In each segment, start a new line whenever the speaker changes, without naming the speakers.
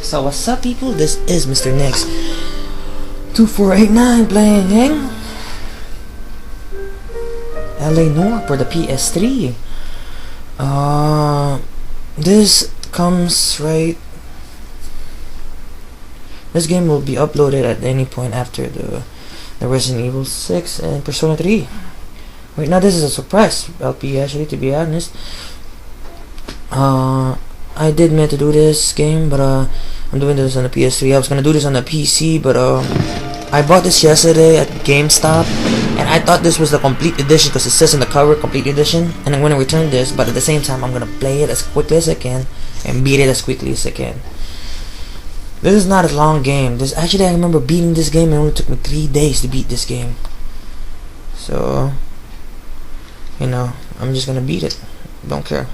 So what's up, people? This is Mr. Nix 2489 playing LA Noire for the PS3. This comes right. This game will be uploaded at any point after the Resident Evil 6 and Persona 3. Right now, this is a surprise LP, actually, to be honest. I did meant to do this game, but I'm doing this on the PS3. I was gonna do this on the PC, but I bought this yesterday at GameStop, and I thought this was the complete edition because it says in the cover complete edition, and I'm gonna return this. But at the same time, I'm gonna play it as quickly as I can and beat it as quickly as I can. This is not a long game. This actually, I remember beating this game, and it only took me 3 days to beat this game. So, you know, I'm just gonna beat it. Don't care.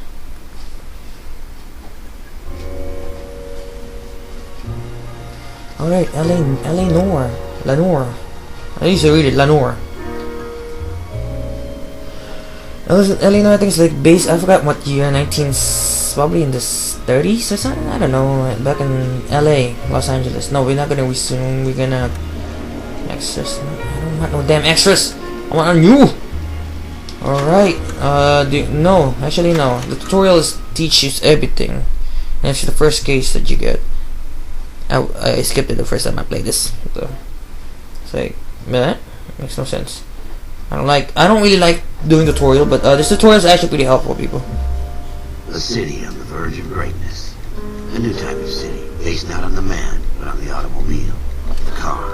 Alright, LA Noire. La Noire. I used to read it, La Noire. LA Noire, I think it's like based, I forgot what year, probably in the 30s or something? I don't know, back in LA, Los Angeles. No, we're not gonna resume, we're gonna... Extras? No, I don't want no damn extras! I want a new! Alright, no, actually no. The tutorials teach you everything. And it's the first case that you get. I skipped it the first time I played this. So it's like, that makes no sense. I don't really like doing tutorial, but this tutorial is actually pretty helpful, people.
A city on the verge of greatness. A new type of city, based not on the man, but on the automobile. The car.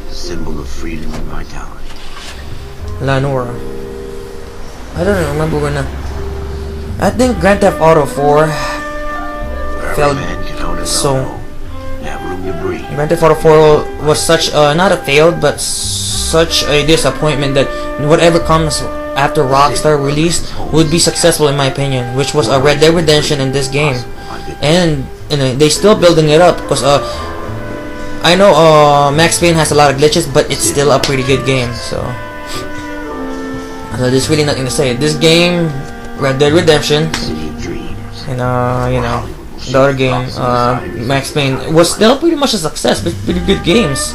A symbol of freedom and vitality.
La Noire. I don't remember when I think Grand Theft Auto 4 failed so... Grand Theft Auto 4 was such not a failed, but such a disappointment that whatever comes after Rockstar released would be successful, in my opinion, which was a Red Dead Redemption in this game, and they still building it up because I know Max Payne has a lot of glitches, but it's still a pretty good game. So there's really nothing to say. This game, Red Dead Redemption, and you know, the other game, Max Payne, was still pretty much a success, but pretty good games.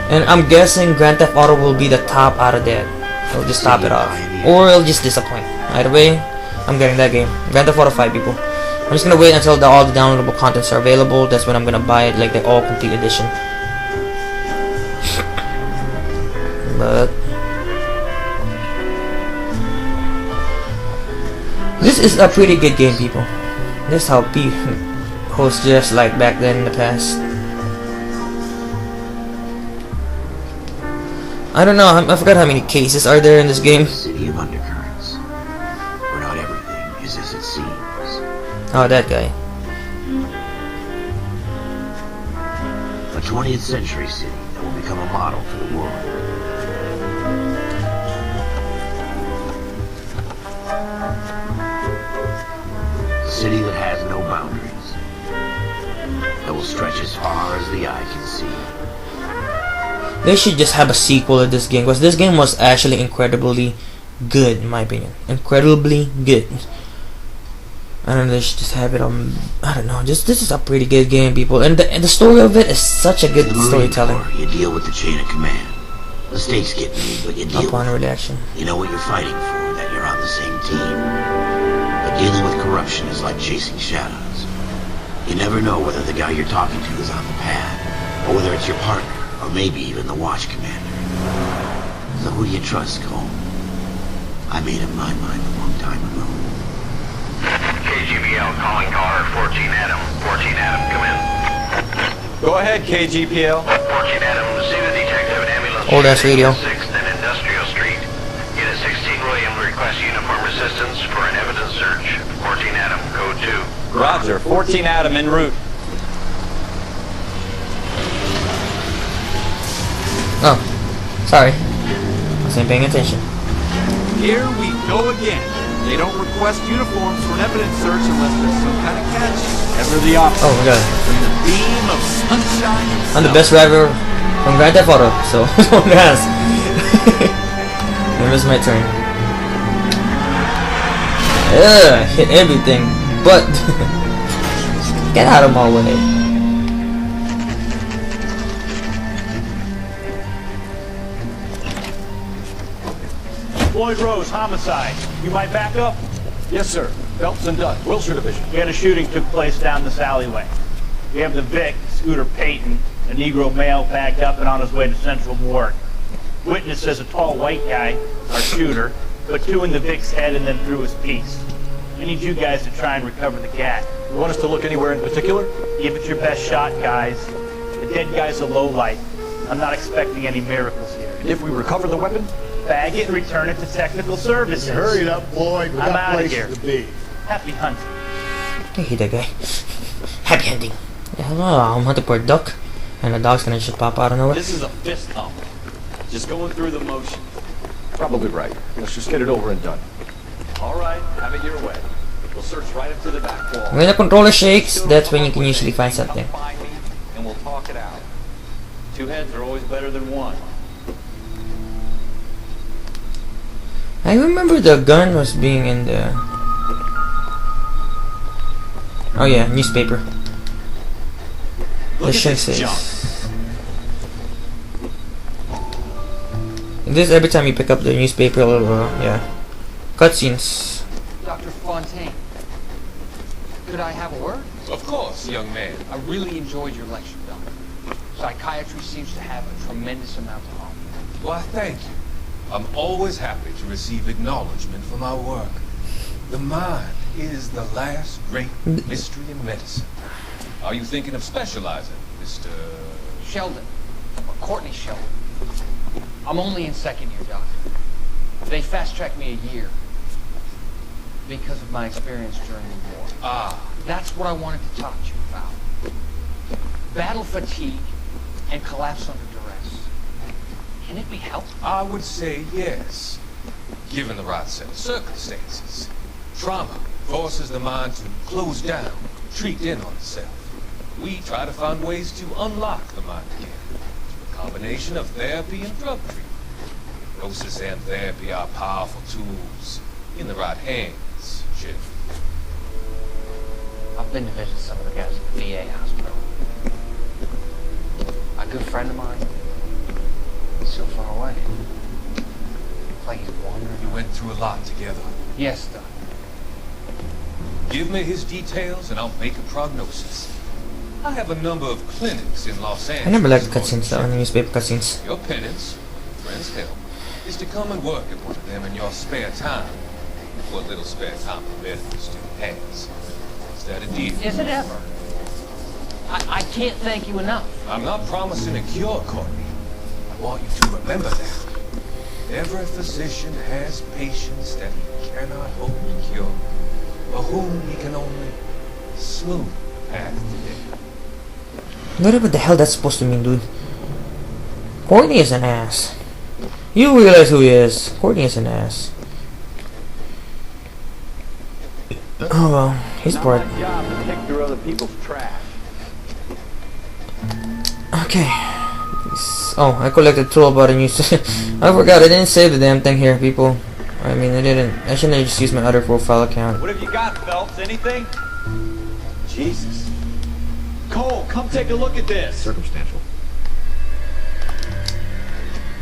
And I'm guessing Grand Theft Auto will be the top out of that. It'll just top it off, or it'll just disappoint. Either way, I'm getting that game. Grand Theft Auto 5, people. I'm just gonna wait until all the downloadable contents are available. That's when I'm gonna buy it, like the all complete edition. But this is a pretty good game, people. This is how hosts just like back then in the past. I don't know, I forgot how many cases are there in this game.
A city of undercurrents, where not everything is as it seems.
Oh, that guy.
A 20th century city that will become a model for the world. A city that has no boundaries, that will stretch as far as the eye can see.
They should just have a sequel to this game, because this game was actually incredibly good, in my opinion. Incredibly good. I don't know, they should just have it on... I don't know, this is a pretty good game, people. And the story of it is such a good storytelling.
You deal with the chain of command. The stakes get made, but you deal
upon
with
reaction.
You know what you're fighting for, that you're on the same team. But dealing with corruption is like chasing shadows. You never know whether the guy you're talking to is on the pad, or whether it's your partner. Or maybe even the watch commander. So who do you trust, Cole? I made up my mind a long time ago.
KGPL calling caller 14 Adam. 14 Adam, come in.
Go ahead, KGPL.
14 Adam, see the detective and ambulance.
Oh, that's radio.
6th and Industrial Street. Unit 16 William requests uniform assistance for an evidence search. 14 Adam, code 2.
Roger, 14 Adam en route.
Oh, sorry. I wasn't paying attention.
Here we go again. They don't request uniforms for an evidence search unless there's some kind of catch. Ever the opposite.
Oh my god.
From the beam of sunshine itself.
I'm the best driver from Grand Theft Auto, so don't ask. It was my turn. Ugh, hit everything, but Get out of my way.
Floyd Rose, homicide. You might back up?
Yes, sir. Phelps and Dunn, Wilshire Division.
We had a shooting took place down this alleyway. We have the Vic, Scooter Payton, a Negro male backed up and on his way to Central Morgue. Witness says a tall white guy, our shooter, put 2 in the Vic's head and then threw his piece. I need you guys to try and recover the gat.
You want us to look anywhere in particular?
Give it your best shot, guys. The dead guy's a lowlight. I'm not expecting any miracles here.
And if we recover the weapon?
Bag it and return it to technical services.
Hurry it up, Floyd. We
I'm
got
out of
places
here.
to be.
Happy hunting.
I hate that guy. Happy hunting. Yeah, hello, I'm hunting for a duck. And the dog's gonna just pop out of nowhere.
This is a fist hump. Just going through the motion.
Probably right. Let's just get it over and done.
All right, have it your way. We'll search right up to the back wall.
When the controller shakes, that's when you can usually find something.
Come find me, and we'll talk it out. 2 heads are always better than 1.
I remember the gun was being in the... Oh yeah, newspaper.
Look
The
at
shit
this junk.
says... This every time you pick up the newspaper, yeah. Cutscenes.
Dr. Fontaine, could I have a word?
Of course, young man.
I really enjoyed your lecture, Doctor. Psychiatry seems to have a tremendous amount to offer.
Why, thank you. I'm always happy to receive acknowledgement for my work. The mind is the last great mystery in medicine. Are you thinking of specializing, Mr.
Sheldon, or Courtney Sheldon. I'm only in 2nd year, Doctor. They fast-tracked me a year because of my experience during the war.
Ah,
That's what I wanted to talk to you about. Battle fatigue and collapse under duress. Can it be helped?
I would say yes, given the right set of circumstances. Trauma forces the mind to close down, retreat in on itself. We try to find ways to unlock the mind again. A combination of therapy and drug treatment. Hypnosis and therapy are powerful tools in the right hands, Jim.
I've been to visit some of the guys at the VA hospital. A good friend of mine, he's so far away. It's like he's wandering.
You went through a lot together.
Yes, Doc.
Give me his details and I'll make a prognosis. I have a number of clinics in Los Angeles.
I never liked cutscenes though, the newspaper cutscenes.
Your penance, friend's help, is to come and work at one of them in your spare time. What little spare time a medical student has. Is that a deal?
Is it ever? I can't thank you enough.
I'm not promising a cure, Courtney. I want you to remember that. Every physician has patients that he cannot hope to cure, for whom he can only smooth the path to death.
Whatever the hell that's supposed to mean, dude. Courtney is an ass. You realize who he is. Courtney is an ass. Oh well, he's bored.
My job to pick through other people's trash.
Okay. Oh, I collected 2 about a news. I forgot, I didn't save the damn thing here, people. I mean, I didn't. I shouldn't have just used my other profile account.
What have you got, Phelps? Anything? Jesus. Cole, come take a look at this.
Circumstantial.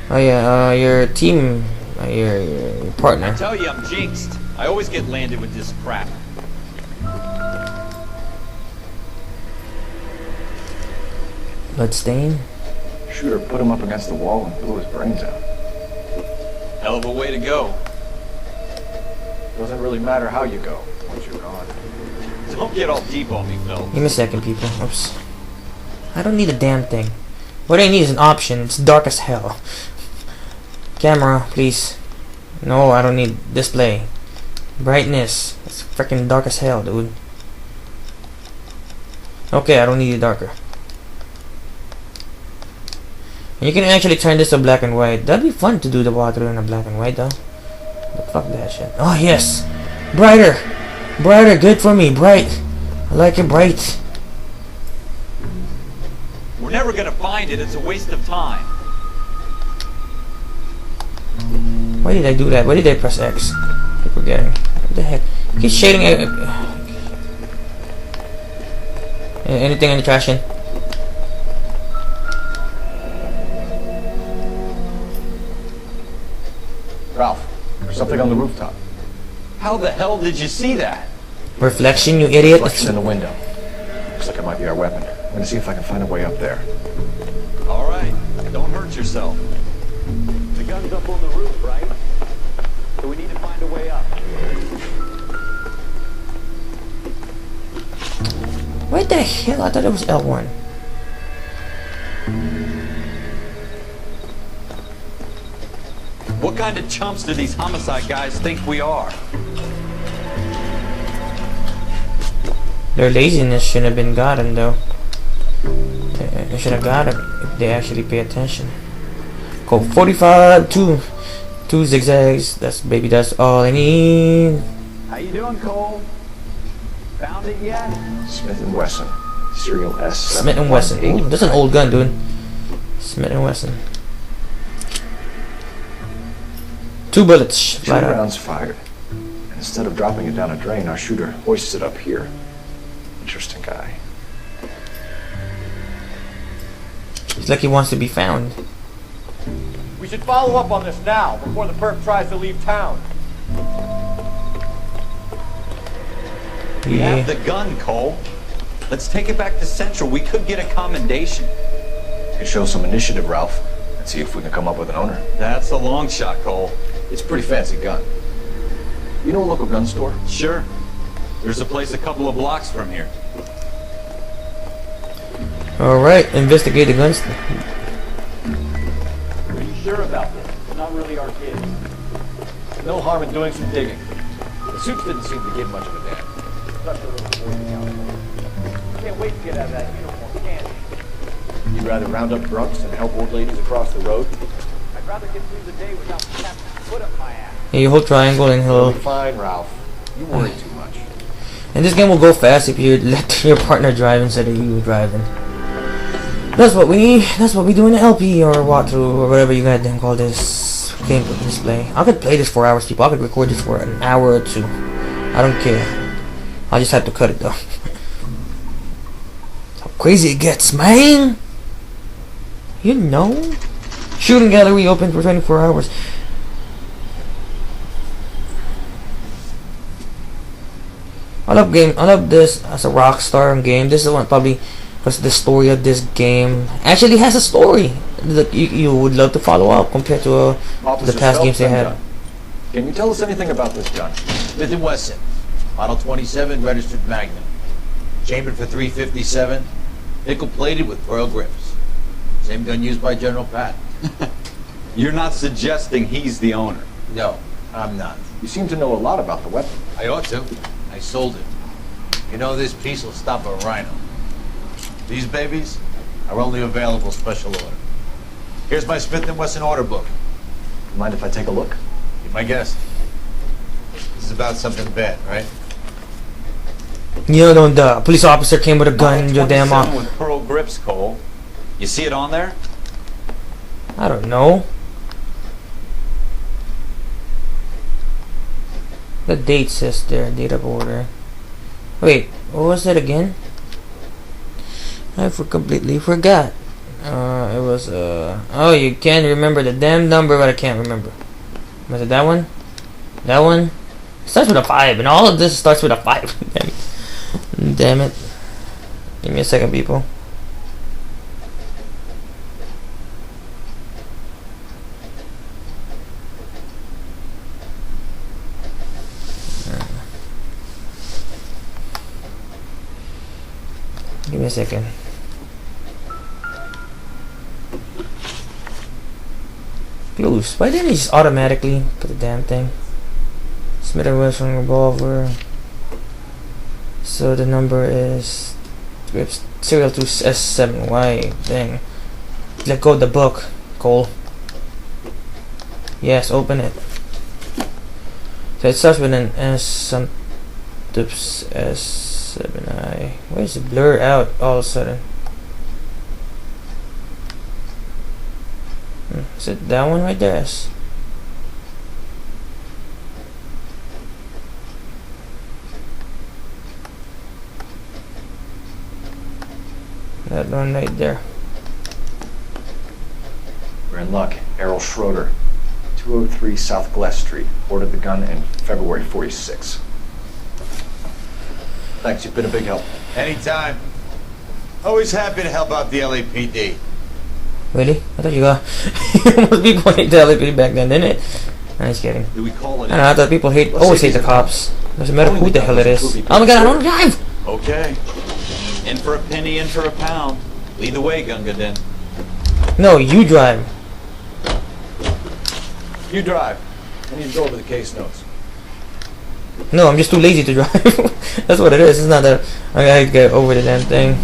Oh yeah, your team, your partner.
I tell you, I'm jinxed. I always get landed with this crap.
Bloodstain.
Shooter put him up against the wall and blew his brains out.
Hell of a way to go.
Doesn't really matter how you go once you're gone.
Don't get all deep on me, Phelps.
Give me a second, people. Oops. I don't need a damn thing. What I need is an option. It's dark as hell. Camera, please. No, I don't need display. Brightness. It's freaking dark as hell, dude. Okay, I don't need it darker. And you can actually turn this to black and white. That'd be fun to do the water in a black and white, though. But fuck that shit. Oh, yes! Brighter! Brighter, good for me. Bright. I like it bright.
We're never gonna find it. It's a waste of time.
Why did I do that? Why did I press X? I keep forgetting. What the heck? Keep shading. Anything in the trash can?
Ralph, there's something on the rooftop.
How the hell did you see that?
Reflection, you idiot.
Reflection in the window. Looks like it might be our weapon. I'm gonna see if I can find a way up there.
All right, don't hurt yourself. The gun's up on the roof, right? So we need to find a way up.
What the hell? I thought it was L1.
What kind of chumps do these homicide guys think we are?
Their laziness shouldn't have been gotten though. They should have got it if they actually pay attention. Code 45, two zigzags. That's all I need.
How you doing, Cole? Found it yet?
Smith & Wesson. Serial S.
Smith & Wesson. Ooh, that's an old gun, dude. Smith & Wesson. 2 bullets.
2
Flat out.
rounds fired. And instead of dropping it down a drain, our shooter hoists it up here. Interesting guy.
It's like he wants to be found.
We should follow up on this now, before the perp tries to leave town.
We
Yeah.
have the gun, Cole. Let's take it back to Central. We could get a commendation.
Could show some initiative, Ralph, and see if we can come up with an owner.
That's a long shot, Cole.
It's a pretty fancy gun. You know a local gun store?
Sure. There's a place a couple of blocks from here.
Alright, investigate the guns.
Are you sure about this? It's not really our kid. No harm in doing some digging. The suits didn't seem to give much of a damn. Such a little boy scout. Can't wait to get out of that uniform, can you? You'd rather round up drunks and help old ladies across the road? I'd rather get through the day without tapping foot up my ass.
Yeah, you hold triangle and
You'll
he'll...
be fine, Ralph. You worry too much.
And this game will go fast if you let your partner drive instead of you driving. That's what we do in the LP or walkthrough or whatever you goddamn call this game display. I could play this for hours, people. I could record this for an hour or 2. I don't care. I just have to cut it though. How crazy it gets, man! You know? Shooting gallery open for 24 hours. I love this as a Rockstar game. This is one probably because the story of this game actually has a story that you would love to follow up compared to the
Officer
past games they
Phelps,
had.
Can you tell us anything about this gun?
Smith & Wesson, Model 27, registered Magnum. Chambered for .357, nickel-plated with pearl grips. Same gun used by General Patton.
You're not suggesting he's the owner.
No, I'm not.
You seem to know a lot about the weapon.
I ought to. I sold it. You know, this piece will stop a rhino. These babies are only available special order. Here's my Smith & Wesson order book.
Mind if I take a look?
Be my guest. This is about something bad, right?
You know, the police officer came with a gun in your damn
27
mouth.
with pearl grips, Cole. You see it on there?
I don't know. The date says there, date of order. Wait, what was that again? I completely forgot. It was oh, you can remember the damn number, but I can't remember. Was it that one? That one? It starts with a 5, and all of this starts with a 5. Damn it. Damn it. Give me a second, people. Give me a second. Close. Why didn't he just automatically put the damn thing? Smith & Wesson revolver. So the number is serial to S7. Why? Dang. Let go of the book, Cole. Yes, open it. So it starts with an S, some S7I. Why is it blur out all of a sudden? Is it that one right there? S. That one right there.
We're in luck. Errol Schroeder, 203 South Glass Street. Ordered the gun in February 46. Thanks, you've been a big help.
Anytime. Always happy to help out the LAPD.
Really? I thought you got you must be going to LAPD back then, didn't it? No, just kidding.
Do we call it?
I don't know, I thought people always hate the cops. Doesn't matter who the hell it is. Oh my god, I don't drive!
Okay. In for a penny, in for a pound. Lead the way, Gunga Den.
No, you drive.
You drive. I need to go over the case notes.
No, I'm just too lazy to drive. That's what it is. It's not that I gotta get over the damn thing.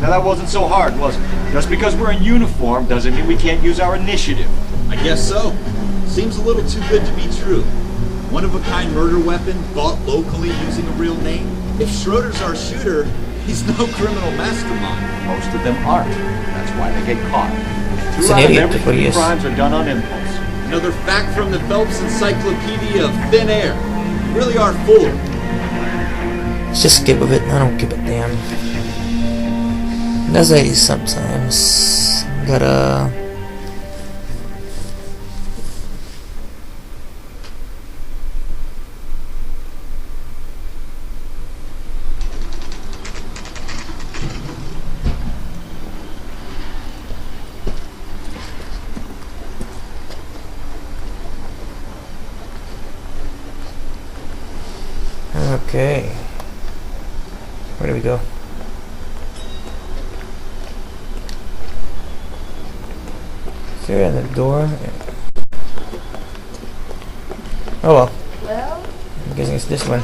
Now that wasn't so hard, was it? Just because we're in uniform doesn't mean we can't use our initiative.
I guess so. Seems a little too good to be true. One-of-a-kind murder weapon bought locally using a real name. If Schroeder's our shooter, he's no criminal mastermind.
Most of them aren't. That's why they get caught.
It's an idiot, that's what he is.
Crimes are done on impulse.
Another fact from the Phelps Encyclopedia of Thin Air. You really are fooled.
Let's just skip of it. I don't give a damn. That's like sometimes. Gotta. Okay. Where do we go? Is there at the door? Oh well. I'm guessing it's this one.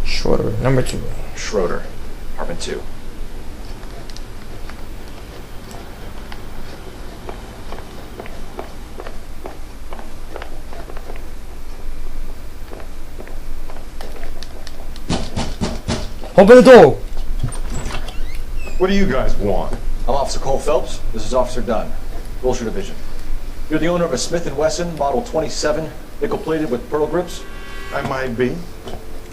Schroeder, number 2.
Schroeder, apartment 2.
Open the door!
What do you guys want?
I'm Officer Cole Phelps. This is Officer Dunn, Wilshire Division. You're the owner of a Smith & Wesson Model 27, nickel-plated with pearl grips?
I might be.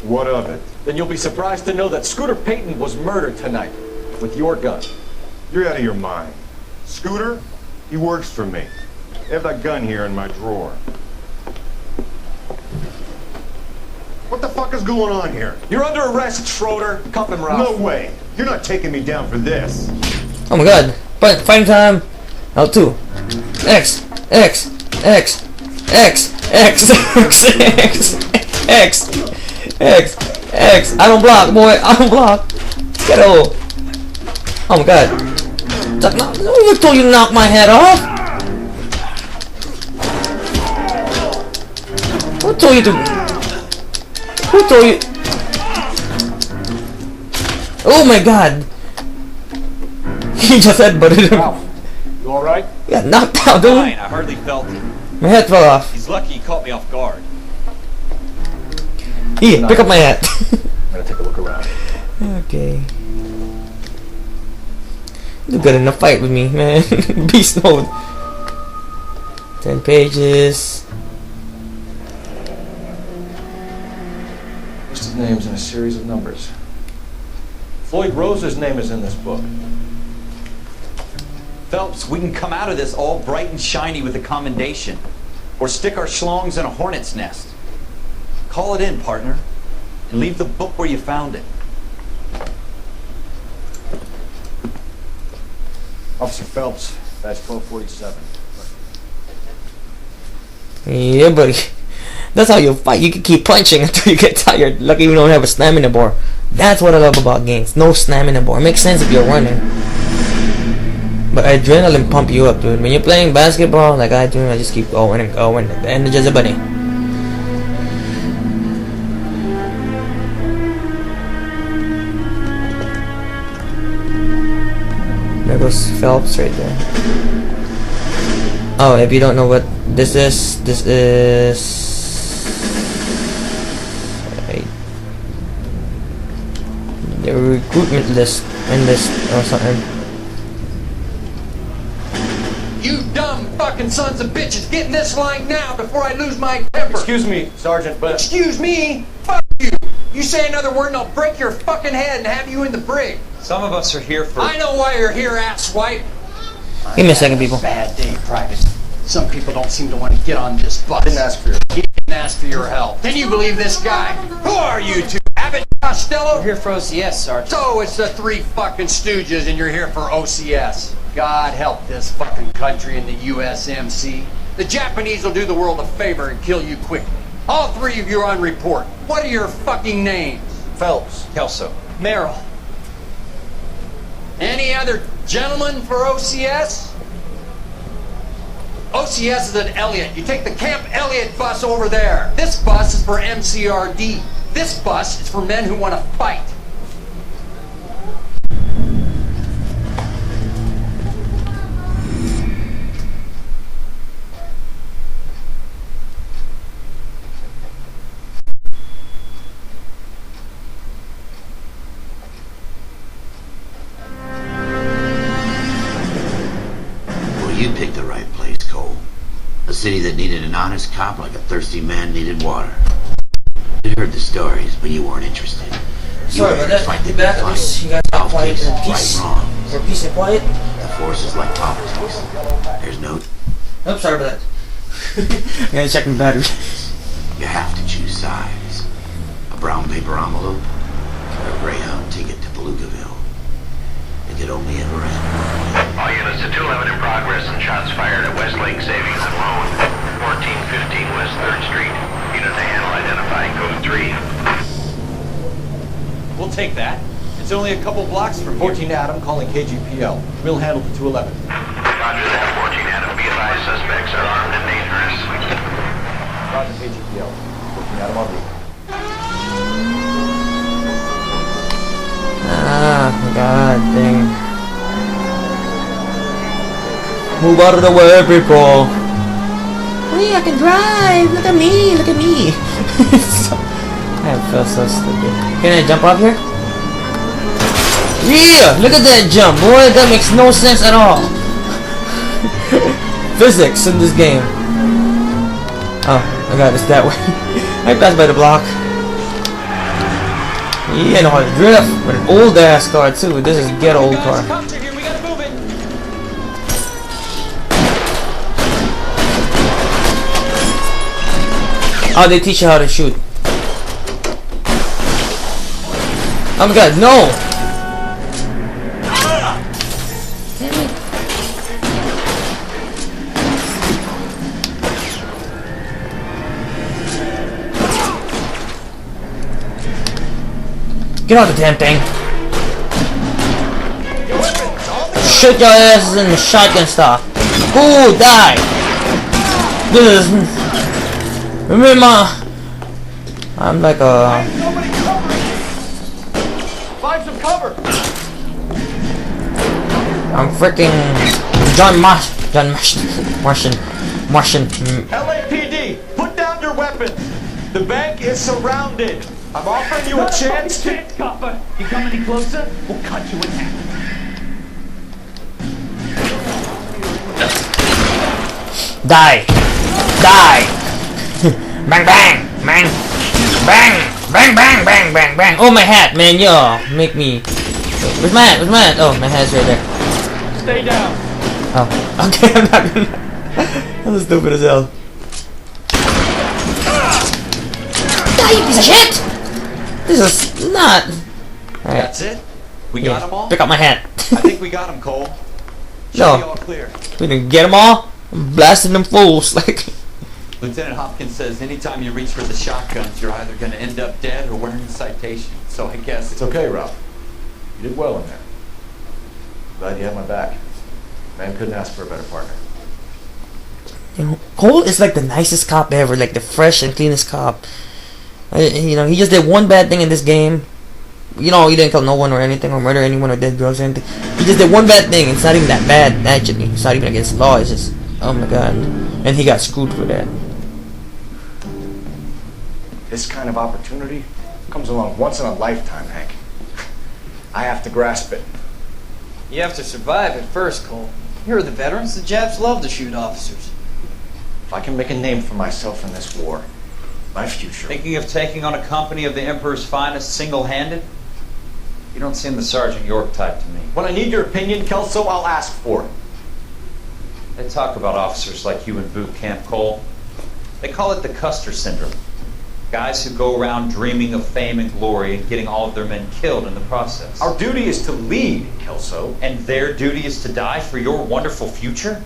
What of it?
Then you'll be surprised to know that Scooter Payton was murdered tonight with your gun.
You're out of your mind. Scooter? He works for me. I have that gun here in my drawer. What the fuck is going on here?
You're under arrest, Schroeder. Cuff him, Ralph.
No way. You're not taking me down for this.
Oh my god. Fighting time. L2. X. X. X. X. X. X. X. X. X. X. I don't block, boy. I don't block. Get over. Oh my god. Who told you to knock my head off? Who told you to... Who told you? Oh my god! He just headbutted him.
Ralph, you alright?
Yeah, knocked out, dude.
Fine, I hardly felt it.
My head fell off.
He's lucky he caught me off guard.
Here, pick up my hat.
I'm gonna take a look around.
Okay. You're good in a fight with me, man. Beast mode. 10 pages.
List of names and a series of numbers. Floyd Rose's name is in this book.
Phelps, we can come out of this all bright and shiny with a commendation. Or stick our schlongs in a hornet's nest. Call it in, partner. And leave the book where you found it.
Officer Phelps, badge 1247.
Yeah, buddy. That's how you fight. You can keep punching until you get tired. Lucky you don't have a stamina bar. That's what I love about games. No stamina bar. Makes sense if you're running. But adrenaline pump you up, dude. When you're playing basketball like I do, I just keep going and going. The energy is a bunny. There goes Phelps right there. Oh, if you don't know what this is the recruitment list or something.
You dumb fucking sons of bitches, get in this line now before I lose my temper.
Excuse me, Sergeant, but...
Excuse me? Fuck you!
You say another word and I'll break your fucking head and have you in the brig.
Some of us are here for...
I know why you're here, asswipe.
Give me a second, people.
Bad day, Private. Some people don't seem to want to get on this bus.
Didn't ask for your...
He didn't ask for your help.
Can you believe this guy? Who are you two? Abbott Costello?
We're here for OCS, Sergeant.
So it's the three fucking stooges and you're here for OCS.
God help this fucking country and the USMC.
The Japanese will do the world a favor and kill you quickly. All three of you are on report. What are your fucking names?
Phelps.
Kelso.
Merrill.
Any other gentlemen for OCS? OCS is at Elliott. You take the Camp Elliott bus over there. This bus is for MCRD. This bus is for men who want to fight. You picked the right place, Cole. A city that needed an honest cop like a thirsty man needed water. You heard the stories, but you weren't interested.
Sorry about that. Be back. At least you guys got quiet and peace.
Right, wrong.
For peace and quiet.
The force is like politics. There's no...
Oops, sorry about that. I gotta check my battery.
You have to choose sides. A brown paper envelope or a Greyhound ticket to Palookaville. It could only ever end.
All units to 211 in progress and shots fired at Westlake Savings and Loan, 1415 West 3rd Street. Unit to handle identifying code 3.
We'll take that. It's only a couple blocks from here.
14 Adam calling KGPL. We'll handle the 211.
Roger that, 14 Adam. Be advised, suspects are armed and dangerous.
Roger KGPL. 14 Adam on route.
Ah, god dang. Move out of the way, people. Hey, I can drive. Look at me. Look at me. I feel so stupid. Can I jump off here? Yeah, look at that jump, boy. That makes no sense at all. Physics in this game. Oh, I got this that way. I passed by the block. Yeah, I know how to drift with an old ass car too. This is a ghetto old car. Oh, they teach you how to shoot. Oh my god, no! Get out the damn thing! Shoot your asses in the shotgun stuff. Ooh, die! This is... Remember, I'm like a...
Find some cover!
I'm freaking... Martian.
LAPD, put down your weapons! The bank is surrounded! I'm offering you a chance to...
Copper. You come any closer, we'll cut you in half.
Die! Bang bang! Man! Bang! Oh, my hat, man, yo! Make me... Where's my hat? Oh, my hat's right there.
Stay down.
Oh, okay, I'm not gonna... That's stupid as hell. Die, you piece of shit! This is not... Alright.
That's it? We got them all?
Pick up my hat.
I think we got them, Cole. Should
No.
be all clear.
We didn't get them all? I'm blasting them fools, like...
Lieutenant Hopkins says anytime you reach for the shotguns, you're either going to end up dead or wearing a citation. So I guess...
It's okay, Ralph. You did well in there. Glad you had my back. Man couldn't ask for a better partner.
You know, Cole is like the nicest cop ever, like the fresh and cleanest cop. You know, he just did one bad thing in this game. You know, he didn't kill no one or anything, or murder anyone, or dead girls or anything. He just did one bad thing. It's not even that bad, actually. It's not even against the law. It's just, oh my god. And he got screwed for that.
This kind of opportunity comes along once in a lifetime, Hank. I have to grasp it.
You have to survive at first, Cole. Here are the veterans. The Japs love to shoot officers.
If I can make a name for myself in this war,
My future.
Thinking of taking on a company of the Emperor's finest single-handed? You don't seem the Sergeant York type to me.
When I need your opinion, Kelso, I'll ask for it.
They talk about officers like you in boot camp, Cole. They call it the Custer syndrome. Guys who go around dreaming of fame and glory and getting all of their men killed in the process.
Our duty is to lead, Kelso.
And their duty is to die for your wonderful future?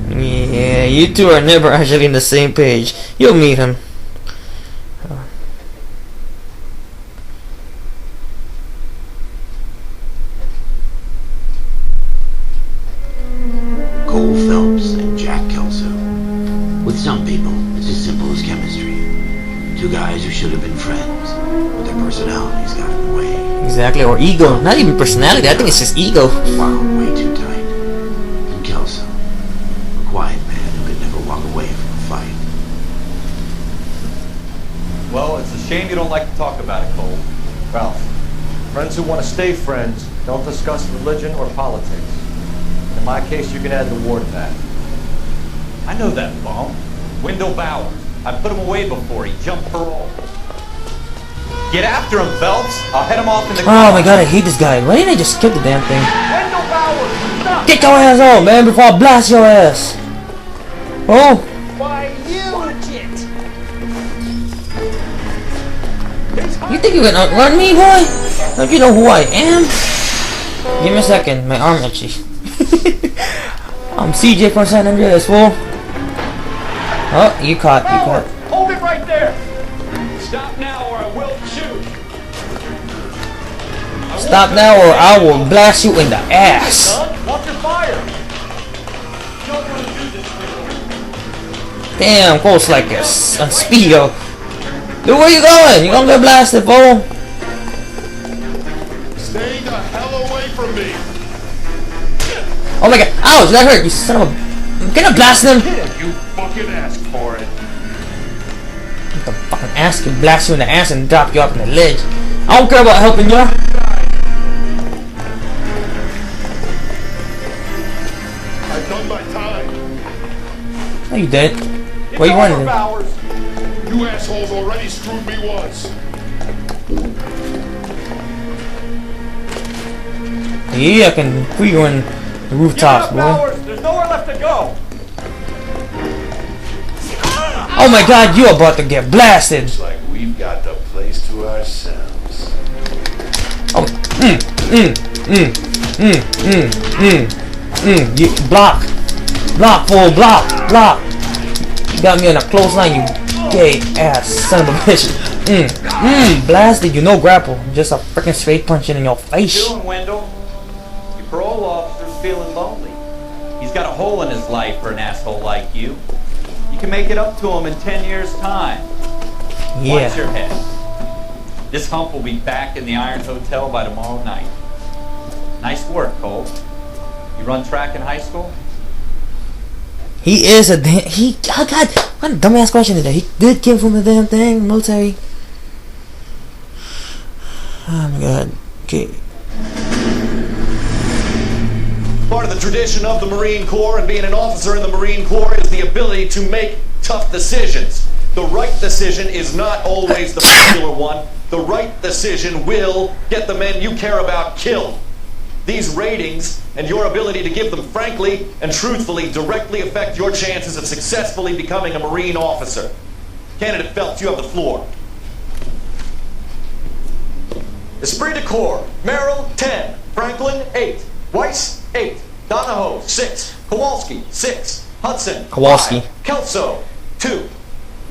Yeah, you two are never actually on the same page. You'll meet him.
Cole Phelps and Jack Kelso. With some people, it's as simple as chemistry. Two guys who should have been friends, but their personalities got in the way.
Exactly, or ego. Not even personality, I think it's just ego.
Wound way too tight. And Kelso, a quiet man who could never walk away from a fight.
Well, it's a shame you don't like to talk about it, Cole.
Ralph, friends who want to stay friends don't discuss religion or politics. In my case, you can add the war to that.
I know that bum. Wendell Bauer. I put him away before he jumped parole. Get after him, Phelps. I'll head him off in the car.
Oh my god, I hate this guy. Why didn't I just skip the damn thing?
Wendell Bauer, stop!
Get your ass on, man, before I blast your ass. Oh.
Why, you idiot!
You think you can outrun me, boy? Don't you know who I am? Give me a second, my arm itchy. I'm CJ from San Andreas, fool. Oh, you caught, you caught.
Hold it right there!
Stop now or I will shoot.
Stop now or I will blast you in the ass.
Son, watch your fire!
You don't want to do this, Wendell.
Damn, Cole's like this on Speedo. Dude, where you going? You gonna get blasted, fool?
Stay the hell away from me.
Oh my god, ouch, that hurt, you son of a... Can I blast him?
You fucking asked for it.
I'm gonna fucking ask you, blast you in the ass and drop you up in the ledge. I don't care about helping you.
I've done my time.
No, you didn't. Where you running?
You assholes already screwed me once.
Yeah, I can put you on the rooftops, boy.
There's nowhere left to go.
Oh my god, you about to get blasted.
Looks like we've got the place to ourselves.
Oh, you block. Block, fool, block. You got me on a close line, you gay ass son of a bitch. Blasted, you no grapple. Just a freaking straight punching in your face.
Doing, Wendell? Your parole officer's feeling lonely. He's got a hole in his life for an asshole like you. You can make it up to him in 10 years' time.
Yeah.
Watch your head. This hump will be back in the Iron Hotel by tomorrow night. Nice work, Cole. You run track in high school?
He is a damn... Oh god, what a dumbass question is that? He did come from the damn thing, military. Oh my god. Okay.
Part of the tradition of the Marine Corps and being an officer in the Marine Corps is the ability to make tough decisions. The right decision is not always the popular one. The right decision will get the men you care about killed. These ratings and your ability to give them frankly and truthfully directly affect your chances of successfully becoming a Marine officer. Candidate Phelps, you have the floor. Esprit de Corps, Merrill, 10. Franklin, 8. Weiss, 8. Donahoe, 6. Kowalski, 6. Hudson,
Kowalski.
5. Kelso, 2.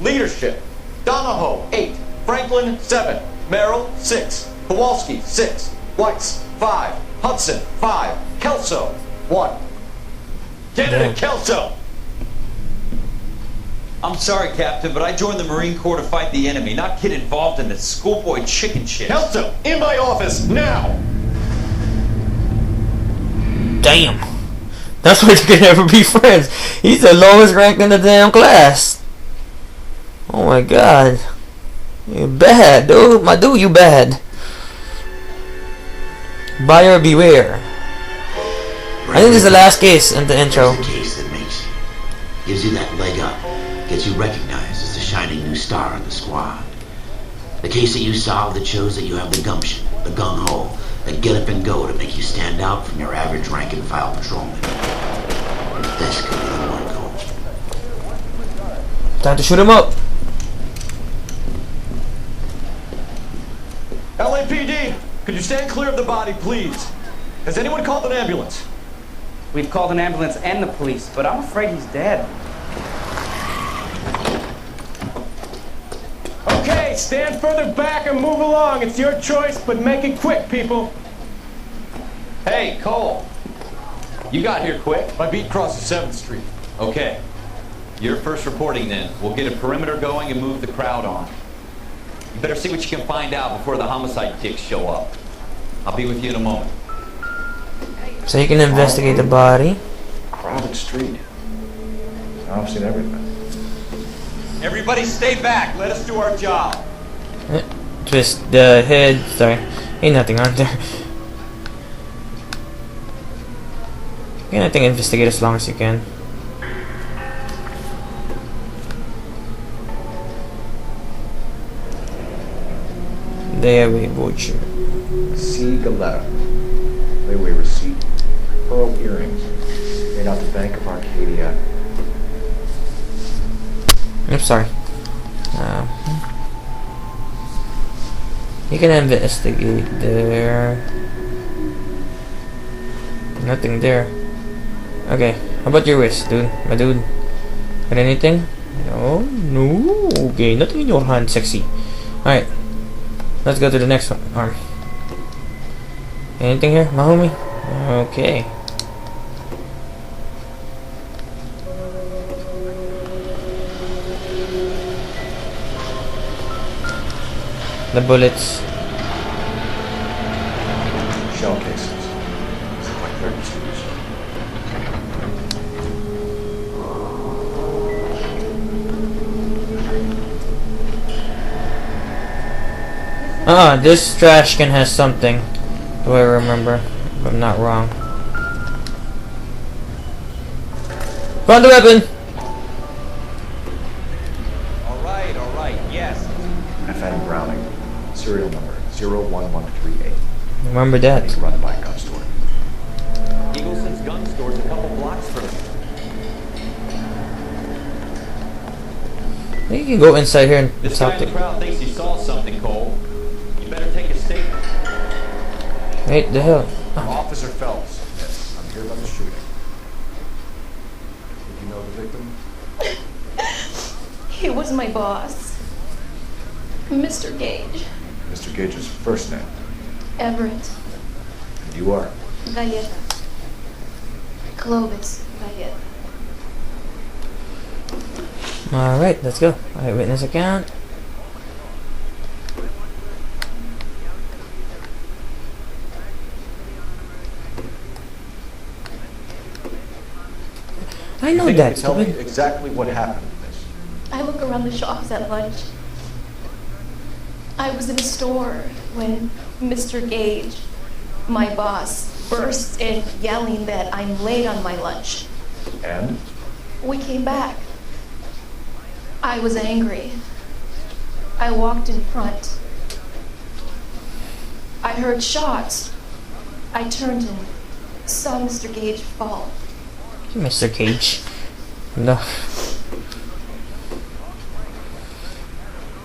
Leadership, Donahoe, 8. Franklin, 7. Merrill, 6. Kowalski, 6. Weiss, 5. Hudson, 5. Kelso, 1. Candidate Kelso!
I'm sorry, Captain, but I joined the Marine Corps to fight the enemy, not get involved in this schoolboy chicken shit.
Kelso, in my office, now!
Damn. That's why they can never be friends. He's the lowest ranked in the damn class. Oh my god. You're bad, dude. My dude, you bad. Buyer beware. I think this is the last case in the intro.
Case that Gives you that leg up. Gets you recognized as the shining new star in the squad. The case that you solved that shows that you have the gumption, the gung-ho, the get up and go to make you stand out from your average rank and file patrolman. This could be the one, Cole.
Time to shoot him up.
LAPD, could you stand clear of the body, please? Has anyone called an ambulance?
We've called an ambulance and the police, but I'm afraid he's dead.
Okay, stand further back and move along. It's your choice, but make it quick, people.
Hey, Cole. You got here quick.
My beat crosses 7th Street.
Okay. You're first reporting then. We'll get a perimeter going and move the crowd on. You better see what you can find out before the homicide dicks show up. I'll be with you in a moment.
So you can investigate the body.
Crowded street. I've seen everything.
Everybody stay back. Let us do our job.
Twist the head. Sorry. Ain't nothing on there. You can, I think, investigate as long as you can. There we butcher.
C. Galetta. Layaway receipt. Pearl earrings. Made out the Bank of Arcadia.
I'm sorry. You can investigate there. Nothing there. Okay, how about your wrist, dude? My dude. Got anything? No, no. Okay, nothing in your hand, sexy. Alright, let's go to the next one. Arm. Anything here, my homie? Okay. The bullets.
Shell cases. It's like 32s.
Ah, this trash can has something. Do I remember? If I'm not wrong. Found the weapon!
All right, yes.
FN Browning. Serial number 01138.
Remember that.
Run by a gun store.
Eagleson's gun store's a couple blocks from me.
You can go inside here and
This
talk
guy in
to.
the crowd thinks he saw something, Cole. You better take a statement.
Wait, the hell?
Officer Phelps. Yes, I'm here about the shooting. Did you know the victim?
He was my boss, Mr. Gage.
Mr. Gage's first name.
Everett.
And you are?
Galleta. Clovis Galleta.
Alright, let's go. Eyewitness account. I know that.
Tell me exactly what happened, miss.
I look around the shops at lunch. I was in a store when Mr. Gage, my boss, burst in yelling that I'm late on my lunch.
And?
We came back. I was angry. I walked in front. I heard shots. I turned and saw Mr. Gage fall.
Mr. Cage. No.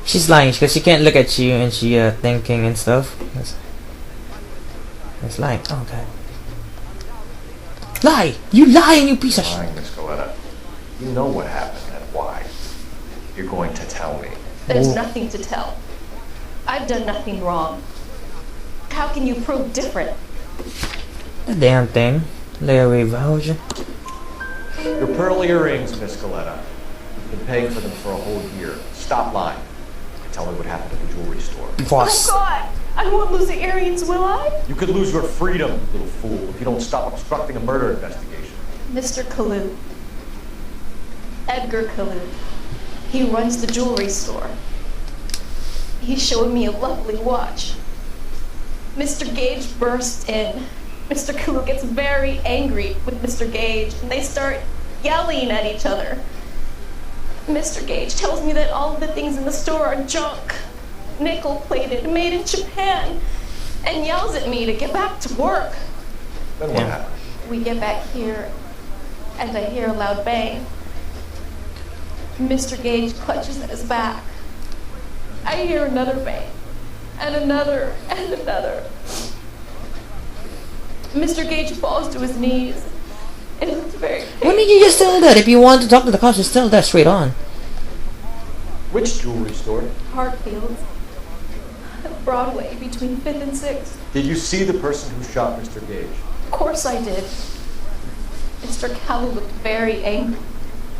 She's lying because she can't look at you and she thinking and stuff. It's lying. Oh god. Lie! You lying, you piece of shit!
Lying, Miss Galetta. You know what happened and why. You're going to tell me.
There's nothing to tell. I've done nothing wrong. How can you prove different?
The damn thing. Layaway voucher.
Your pearl earrings, Miss Galetta. You've been paying for them for a whole year. Stop lying. And tell me what happened at the jewelry store.
Boss.
Oh God! I won't lose the earrings, will I?
You could lose your freedom, little fool, if you don't stop obstructing a murder investigation.
Mr. Kalu. Edgar Kalu. He runs the jewelry store. He showed me a lovely watch. Mr. Gage bursts in. Mr. Kalu gets very angry with Mr. Gage, and they start yelling at each other. Mr. Gage tells me that all of the things in the store are junk, nickel-plated, made in Japan, and yells at me to get back to work.
Then what happened?
We get back here, and I hear a loud bang. Mr. Gage clutches at his back. I hear another bang, and another, and another. Mr. Gage falls to his knees, and it's very painful.
Why didn't you just tell that? If you want to talk to the cops, just tell that straight on.
Which jewelry store?
Hartfield's. Broadway, between 5th and 6th.
Did you see the person who shot Mr. Gage?
Of course I did. Mr. Callow looked very angry.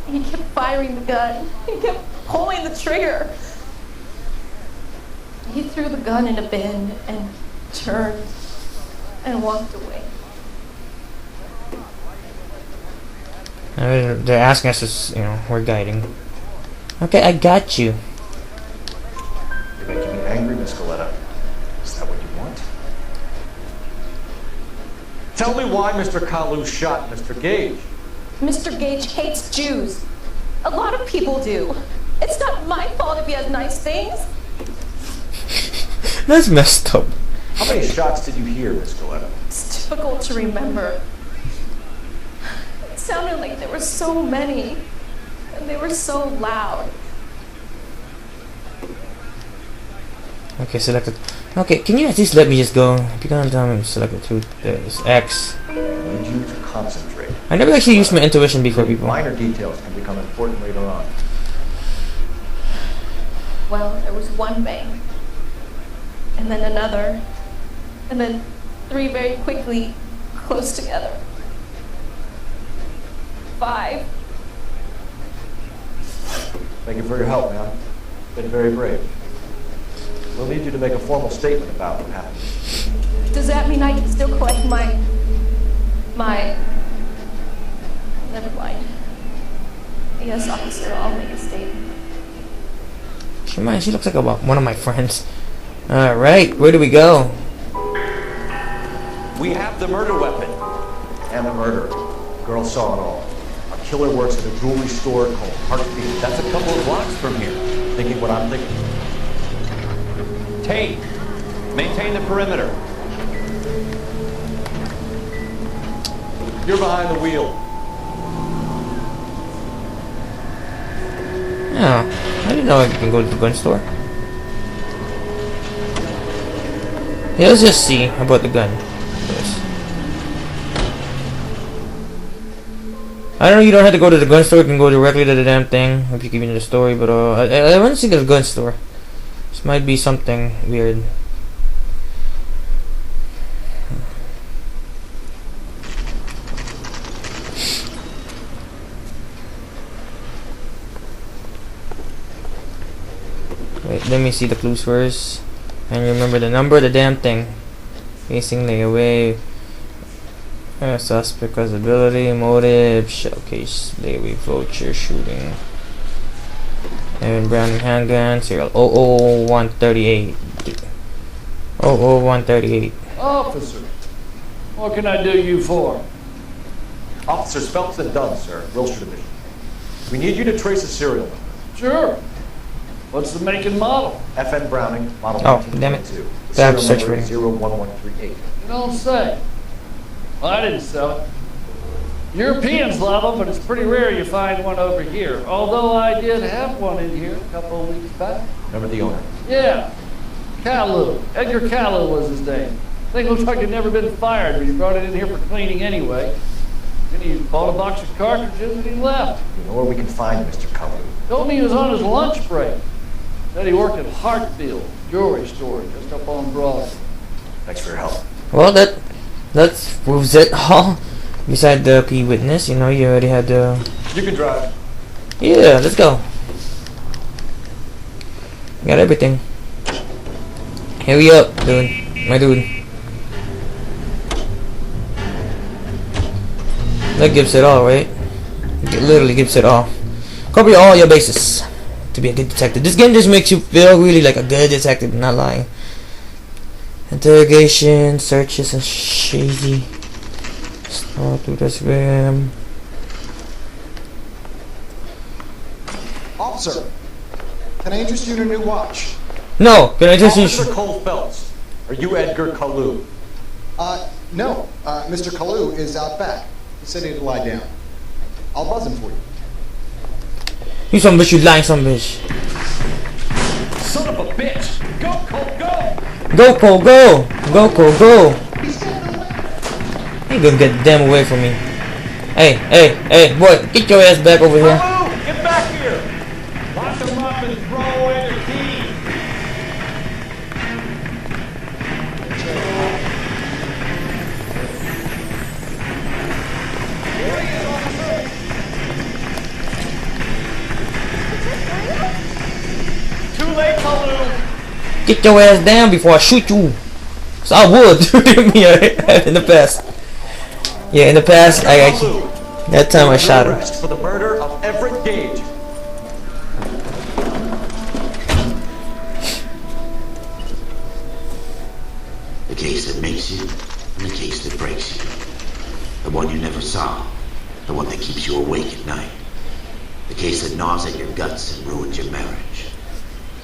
He kept firing the gun. He kept pulling the trigger. He threw the gun in a bin and turned and walked away.
They're asking us to, we're guiding. Okay, I got you.
You're making me angry, Miss Coletta. Is that what you want? Tell me why Mr. Kalu shot Mr. Gage.
Mr. Gage hates Jews. A lot of people do. It's not my fault if he has nice things.
That's messed up.
How many shots did you hear, Miss Coletta?
It's difficult to remember. It sounded like there were so many, and they were so loud.
Okay, select it. Okay, can you at least let me just go? If you're gonna tell me to select the truth, there's X.
I need you to concentrate.
I never actually used my intuition before, people.
Minor details can become important later on.
Well, there was one bang, and then another, and then 3 very quickly, close together. 5.
Thank you for your help, ma'am. Been very brave. We'll need you to make a formal statement about what happened.
Does that mean I can still collect my... Never mind. Yes, officer, I'll make a statement.
She looks like one of my friends. Alright, where do we go?
We have the murder weapon.
And the murderer. Girl saw it all. Our killer works at a jewelry store called Hartfield.
That's a couple of blocks from here.
Thinking what I'm thinking.
Tate, maintain the perimeter.
You're behind the wheel.
Oh, I didn't know I can go to the gun store. Yeah, let's just see about the gun. Yes. I don't know, you don't have to go to the gun store, you can go directly to the damn thing if you keep in the story, but I want to see the gun store. This might be something weird. Wait, let me see the clues first. And remember the number of the damn thing. Facing layaway. Suspect ability, motive, showcase, layaway voucher, shooting. Evan Brown handgun, serial 00138. 00138.
Officer, what can I do you for?
Officers Phelps and Dunn, sir. Wilshire Division. We need you to trace a serial number.
Sure. What's the make and model?
FN Browning, model
Oh, damn it.
1922.
That
Serial
search
number
rating.
01138.
You don't say. Well, I didn't sell it. Europeans love them, but it's pretty rare you find one over here. Although I did have one in here a couple of weeks back.
Remember the owner?
Yeah. Callow. Edgar Callow was his name. Thing looks like he'd never been fired, but he brought it in here for cleaning anyway. Then he bought a box of cartridges and he left.
You know where we can find Mr. Kalu?
Told me he was on his lunch break. Said he worked at Hartfield jewelry store just up on Broadway.
Thanks for your help.
Well, that proves it all. Beside the P witness, you already had the...
You can drive.
Yeah, let's go. Got everything. Hurry up, dude. My dude. That gives it all, right? It literally gives it all. Cover all your bases to be a good detective. This game just makes you feel really like a good detective, not lying. Interrogation, searches, and shady. Start through this game.
Officer, can I interest you in a new watch?
No, can I interest you?
Officer Cole Phelps, are you Edgar Kalu?
No. Mr. Kalu is out back. He said he'd lie down. I'll buzz him for you.
You some bitch, you lying some bitch.
Son of a bitch! Go, Cole, go!
Go, Cole, go! Go, Cole, go! You gonna get damn away from me. Hey, boy, get your ass back over here.
Kalu, get back here! Lock them up and throw away their keys! Here he is, officer! Too late, Kalu!
Get your ass down before I shoot you. So I would in the past. Yeah, in the past, that time I shot him.
Arrest for the murder of Everett Gage.
The case that makes you, and the case that breaks you. The one you never saw, the one that keeps you awake at night. The case that gnaws at your guts and ruins your marriage.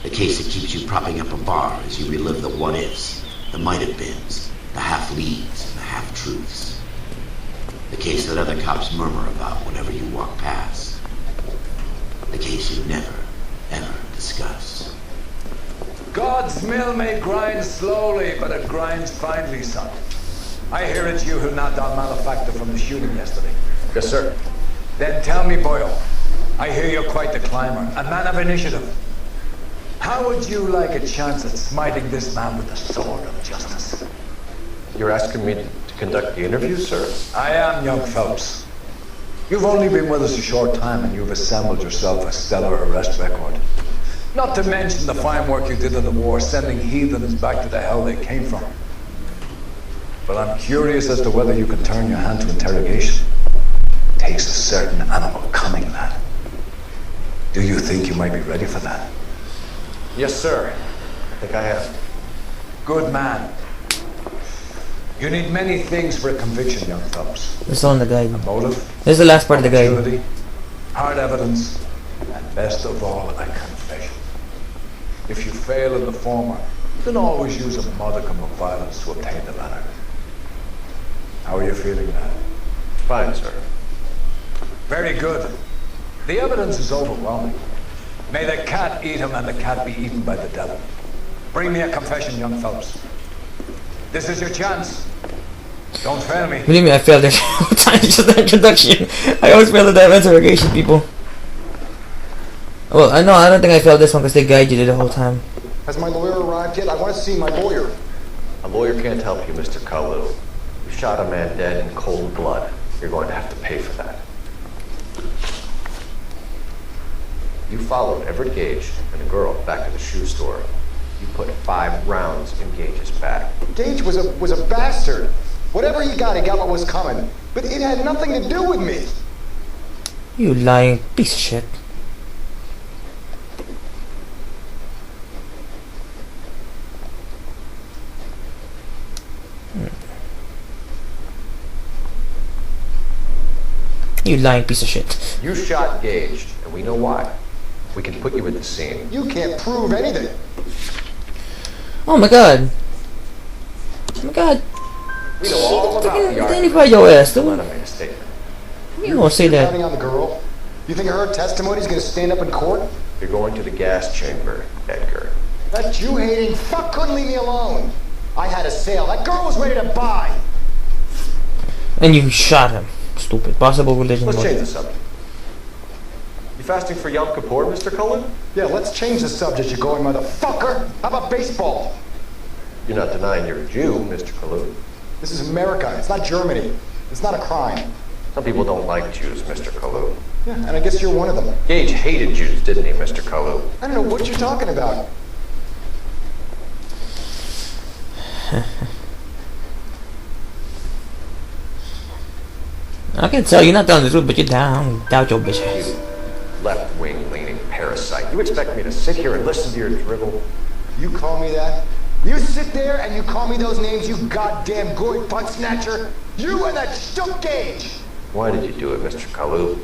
The case that keeps you propping up a bar as you relive the what-ifs, the might-have-beens, the half-leads, and the half-truths. The case that other cops murmur about whenever you walk past. The case you never, ever discuss.
God's mill may grind slowly, but it grinds finely, son. I hear it's you who knocked down Malefactor from the shooting yesterday.
Yes, sir.
Then tell me, Boyle, I hear you're quite the climber, a man of initiative. How would you like a chance at smiting this man with the sword of justice?
You're asking me to conduct the interview, sir?
I am, young Phelps. You've only been with us a short time and you've assembled yourself a stellar arrest record. Not to mention the fine work you did in the war, sending heathens back to the hell they came from. But I'm curious as to whether you can turn your hand to interrogation. It takes a certain animal cunning, lad. Do you think you might be ready for that?
Yes, sir. I think I am.
Good man. You need many things for a conviction, young Phelps.
This on the guide.
A motive.
This is the last part of the guide.
Opportunity, hard evidence, and best of all, a confession. If you fail in the former, you can always use a modicum of violence to obtain the latter. How are you feeling now?
Fine, sir.
Very good. The evidence is overwhelming. May the cat eat him and the cat be eaten by the devil. Bring me a confession, young Phelps. This is your chance. Don't fail me.
Believe me, I failed it. It's just the introduction. I always fail at that interrogation, people. Well, I don't think I failed this one because they guide you the whole time.
Has my lawyer arrived yet? I want to see my lawyer.
A lawyer can't help you, Mr. Kalu. You shot a man dead in cold blood. You're going to have to pay for that. You followed Everett Gage and a girl back to the shoe store. You put 5 rounds in Gage's back.
Gage was a bastard. Whatever he got what was coming. But it had nothing to do with me.
You lying piece of shit. You lying piece of shit.
You shot Gage, and we know why. We can put you at the scene.
You can't prove anything.
Oh my god. Oh my god.
We know all about the
identify your ass.
Let him make a statement.
You gonna say that?
Counting on the girl? You think her testimony's gonna stand up in court?
You're going to the gas chamber, Edgar.
That Jew-hating fuck couldn't leave me alone. I had a sale. That girl was ready to buy.
And you shot him. Stupid. Possible religion.
Let's change the subject. You fasting for Yom Kippur, Mr. Cullen?
Yeah, let's change the subject, you going motherfucker. How about baseball?
You're not denying you're a Jew, Mr. Kalu.
This is America. It's not Germany. It's not a crime.
Some people don't like Jews, Mr. Kalu.
Yeah, and I guess you're one of them.
Gage hated Jews, didn't he, Mr. Kalu?
I don't know what you're talking about.
I can tell you're not telling the truth, but you're down. Doubt your bitch ass.
You left-wing leaning parasite. You expect me to sit here and listen to your drivel?
You call me that? You sit there and you call me those names, you goddamn goy butt snatcher? You and that shook Gage!
Why did you do it, Mr. Kalu?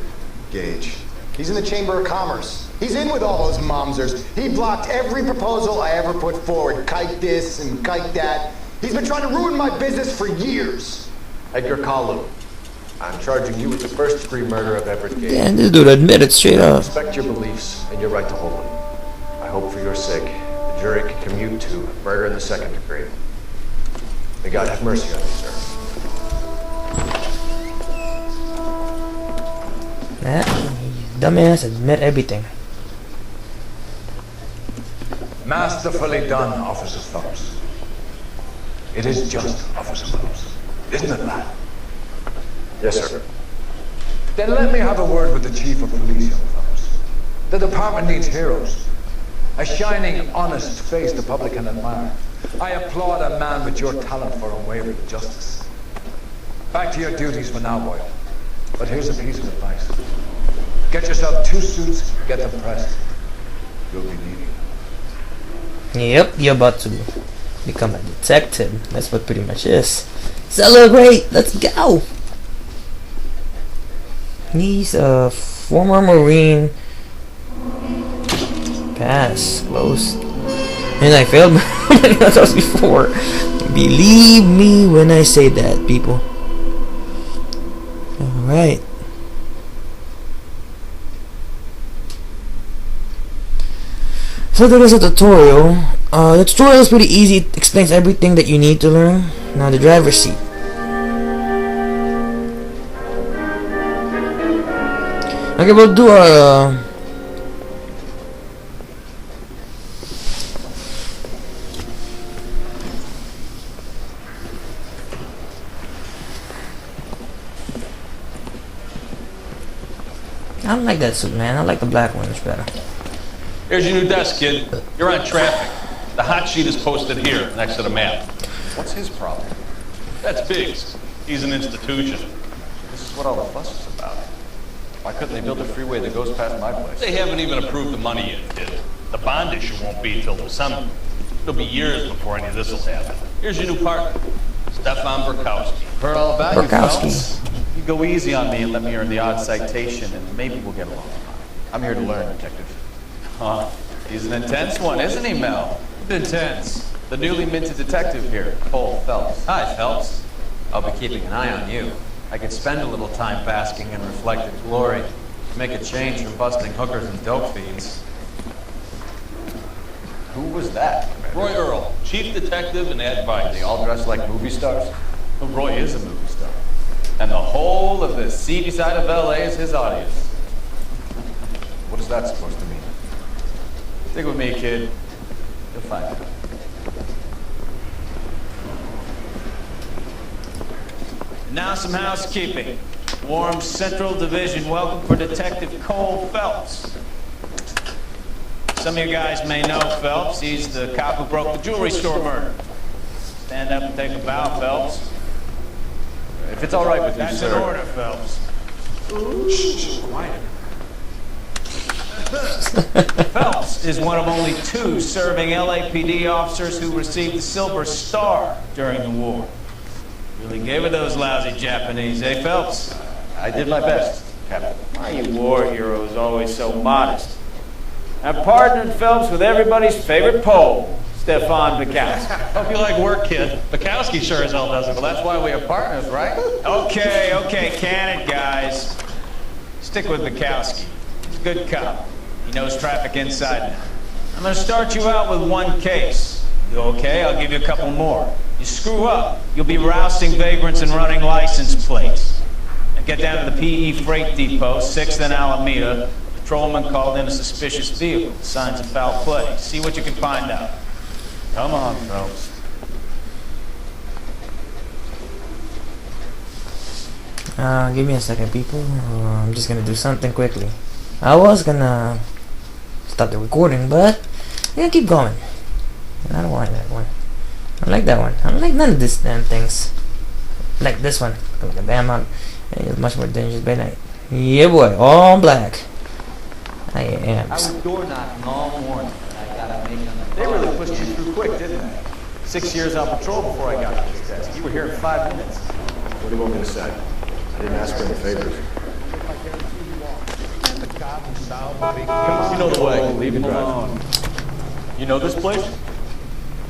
Gage. He's in the Chamber of Commerce. He's in with all those momsers. He blocked every proposal I ever put forward. Kite this and kite that. He's been trying to ruin my business for years.
Edgar Kalu, I'm charging you with the first-degree murder of Everett Gage.
Damn, this dude admit it straight
I
up.
respect your beliefs and your right to hold them. I hope for your sake the jury can commute to murder in the second degree. May God have mercy on you, sir.
That dumbass admit everything.
Masterfully done, Officer Phelps. It is just, Officer Phelps. Isn't it, lad?
Yes, sir.
Then let me have a word with the Chief of Police, young Phelps. The department needs heroes. A shining, honest face the public can admire. I applaud a man with your talent for unwavering justice. Back to your duties for now, boy. But here's a piece of advice. Get yourself 2 suits, get them pressed. You'll be needing them.
Yep, you're about to become a detective. That's what pretty much is. Celebrate! Let's go! He's a former Marine. Pass. Close. And I failed that was before. Believe me when I say that, people. Alright. So there is a tutorial. The tutorial is pretty easy. It explains everything that you need to learn. Now the driver's seat. Okay, we'll do our I don't like that suit, man. I like the black one much better.
Here's your new desk, kid. You're on traffic. The hot sheet is posted here, next to the map.
What's his problem?
That's Biggs. He's an institution.
This is what all the fuss is about. Why couldn't they build a freeway that goes past my place?
They haven't even approved the money yet, kid. The bond issue won't be till December. It'll be years before any of this will happen. Here's your new partner, Stefan Burkowski.
Heard all about you,
Burkowski.
fellas. You go easy on me and let me earn the odd citation, and maybe we'll get along. I'm here to learn, Detective. Huh? He's an intense one, isn't he, Mel? Intense. The newly minted detective here, Cole Phelps.
Hi, Phelps. I'll be keeping an eye on you. I could spend a little time basking in reflected glory. Make a change from busting hookers and dope fiends.
Who was that?
Roy Earl, chief detective and advisor.
They all dress like movie stars? Well, Roy is a movie star. And the whole of the seedy side of LA is his audience. What is that supposed to mean? Stick with me, kid. You'll find out. Now some housekeeping. Warm Central Division welcome for Detective Cole Phelps. Some of you guys may know Phelps. He's the cop who broke the jewelry store murder. Stand up and take a bow, Phelps. If it's all right with you, sir. That's an order, Phelps. Shh, quiet. Phelps is one of only 2 serving LAPD officers who received the Silver Star during the war. Really gave it those lousy Japanese, eh, Phelps? I did my best, Captain. Why are you war heroes always so modest? I partnered Phelps with everybody's favorite Pole, Stefan Bukowski.
Hope you like work, kid. Bukowski sure as hell doesn't.
Well, that's why we are partners, right?
Okay, can it, guys? Stick with Bukowski. He's a good cop. He knows traffic inside and out. I'm going to start you out with 1 case. You okay? I'll give you a couple more. You screw up, you'll be rousting vagrants and running license plates. Now get down to the P.E. Freight Depot, 6th and Alameda. A patrolman called in a suspicious vehicle. Signs of foul play. See what you can find out. Come on, Phelps.
Give me a second, people. I'm just gonna do something quickly. I was gonna stop the recording, but I'm gonna keep going. I don't want that one. I don't like that one. I don't like none of these damn things. I like this one. Like a damn out. It's much more dangerous by night. Yeah, boy. All black. I am.
I was door knocking all morning. I gotta make them. They really pushed you through quick, didn't they? 6 years on patrol before I got to this desk. You were here in 5 minutes.
What do you want me to say? I didn't ask for any favors.
You know the way. Leave and drive. You know this place?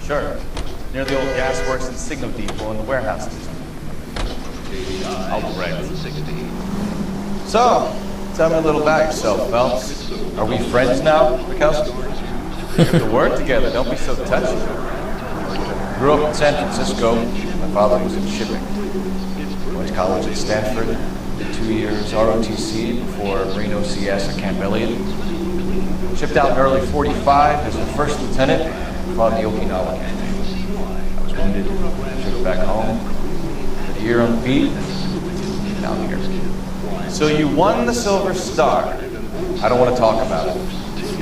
Sure. Near the old gas works and signal depot and the warehouse district.
I'll be right with 60.
So, tell me a little about yourself, Phelps. Are we friends now, Mikowski? We have to work together. Don't be so touchy. Grew up in San Francisco. My father was in shipping. Went to college at Stanford. Did 2 years ROTC before Reno CS at Camp Elliott. Shipped out in early 45 as a first lieutenant. Fought in the Okinawa campaign. I was wounded. Shipped back home. Did a year on the beat. Now I'm here. So you won the Silver Star. I don't want to talk about it.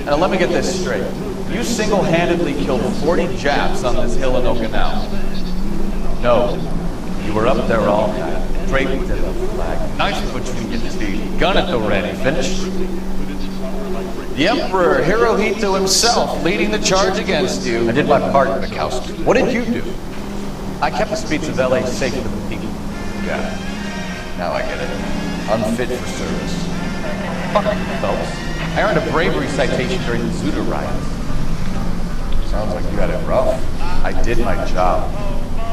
Now let me get this straight. You single-handedly killed 40 Japs on this hill in Okinawa. No. You were up there all night, draped in the flag, knife between your teeth, gun at the ready, finished? The Emperor Hirohito himself leading the charge against you. I did my part, Mikowski. What did you do? I kept the streets of LA safe for the people. Yeah. Now I get it. Unfit for service. Fuck you, Phelps. I earned a bravery citation during the Zuda riots. Sounds like you had it rough. I did my job.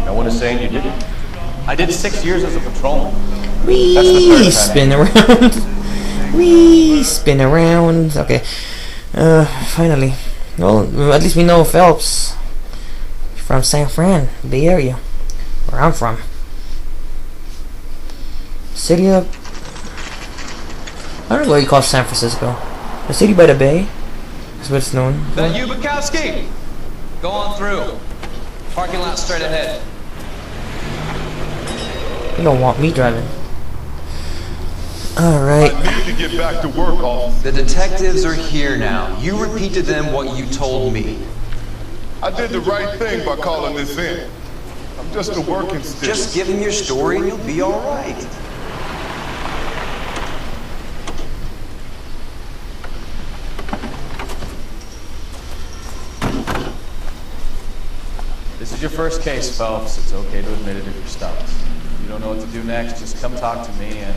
No one is saying you didn't. I did 6 years as a patrolman.
We spin around. We spin around. Okay. Finally. Well, at least we know Phelps. From San Fran, Bay Area. Where I'm from. City of... I don't know what you call San Francisco. The city by the bay. That's what it's known.
That you, Bukowski? Go on through. Parking lot straight ahead.
You don't want me driving. Alright.
I need to get back to work, officer.
The detectives are here now. You repeat to them what you told me.
I did the right thing by calling this in. I'm just a working student.
Just give him your story and you'll be alright.
This is your first case, Phelps. It's okay to admit it if you're stumped. If you don't know what to do next, just come talk to me and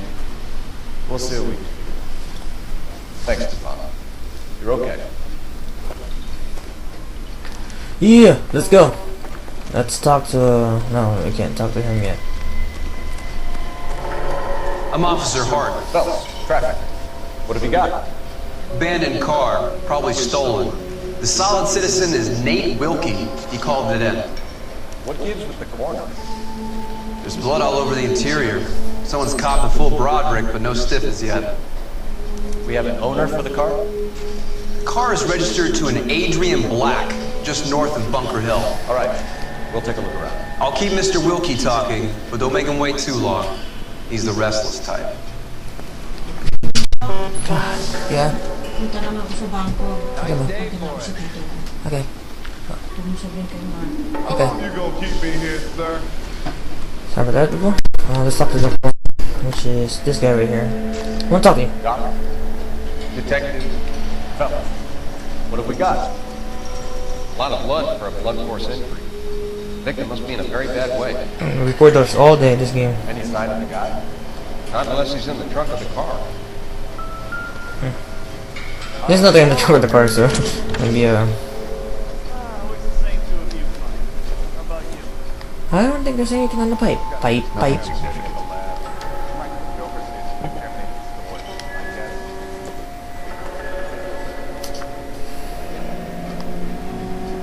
we'll see what we can do. Thanks, Stefano. You're okay.
Yeah, let's go. Let's talk to... no, we can't talk to him yet.
I'm Officer Hart.
Phelps, traffic. What have you got?
Abandoned car, probably stolen. The solid citizen is Nate Wilkie. He called it in.
What gives with the corner?
There's blood all over the interior. Someone's copped a full Broderick, but no stiffness yet.
We have an owner for the car?
The car is registered to an Adrian Black, just north of Bunker Hill.
All right, we'll take a look around.
I'll keep Mr. Wilkie talking, but don't make him wait too long. He's the restless type.
Yeah. Okay.
How long you gonna keep me here, sir?
Sorry for that before. Let's talk to the which is this guy right here. I want to talk to you.
Doctor. Detective Phelps. What have we got?
A lot of blood for a blood force injury. Victim must be in a very bad way.
We record those all day this game.
Any sign of the guy?
Not unless he's in the trunk of the car.
There's nothing in the trunk of the car, so maybe I don't think there's anything on the pipe. Pipe.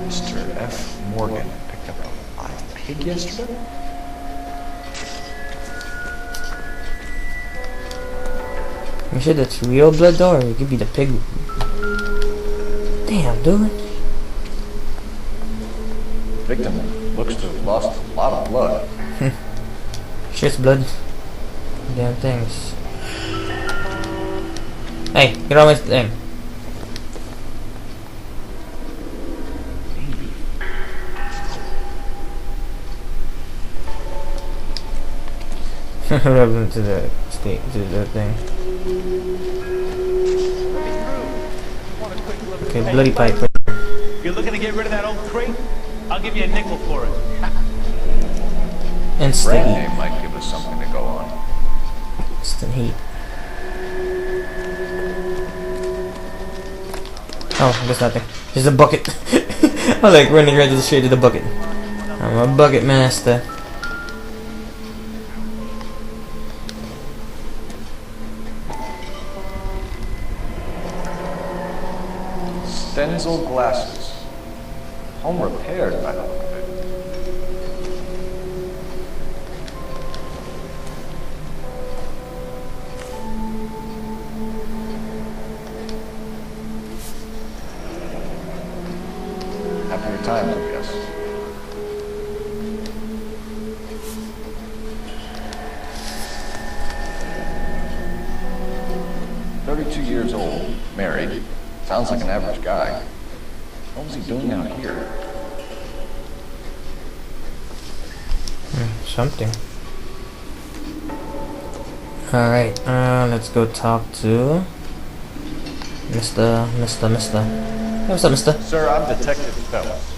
Mr. F. Morgan picked up a live pig yesterday?
You sure that's real blood though, or it could be the pig? Damn, dude.
Victim looks to have lost a lot of blood.
Shit's blood. Damn things. Hey, get on my thing. What happened to the thing? Okay, bloody pipe.
You're looking to get rid of that old crate? I'll give you a nickel for it.
Instant
Brand
heat.
name might give us something to go on.
Instant heat. Oh, there's nothing. There's a bucket. I'm like running right to the straight to the bucket. I'm a bucket master.
Stenzel glasses. Home repaired by the look of it. Happier times, I guess. $32 years old, married. Sounds like an average guy. What was he doing out here?
Something. Alright, let's go talk to Mr. Hey, what's up, mister?
Sir, I'm Detective Phelps.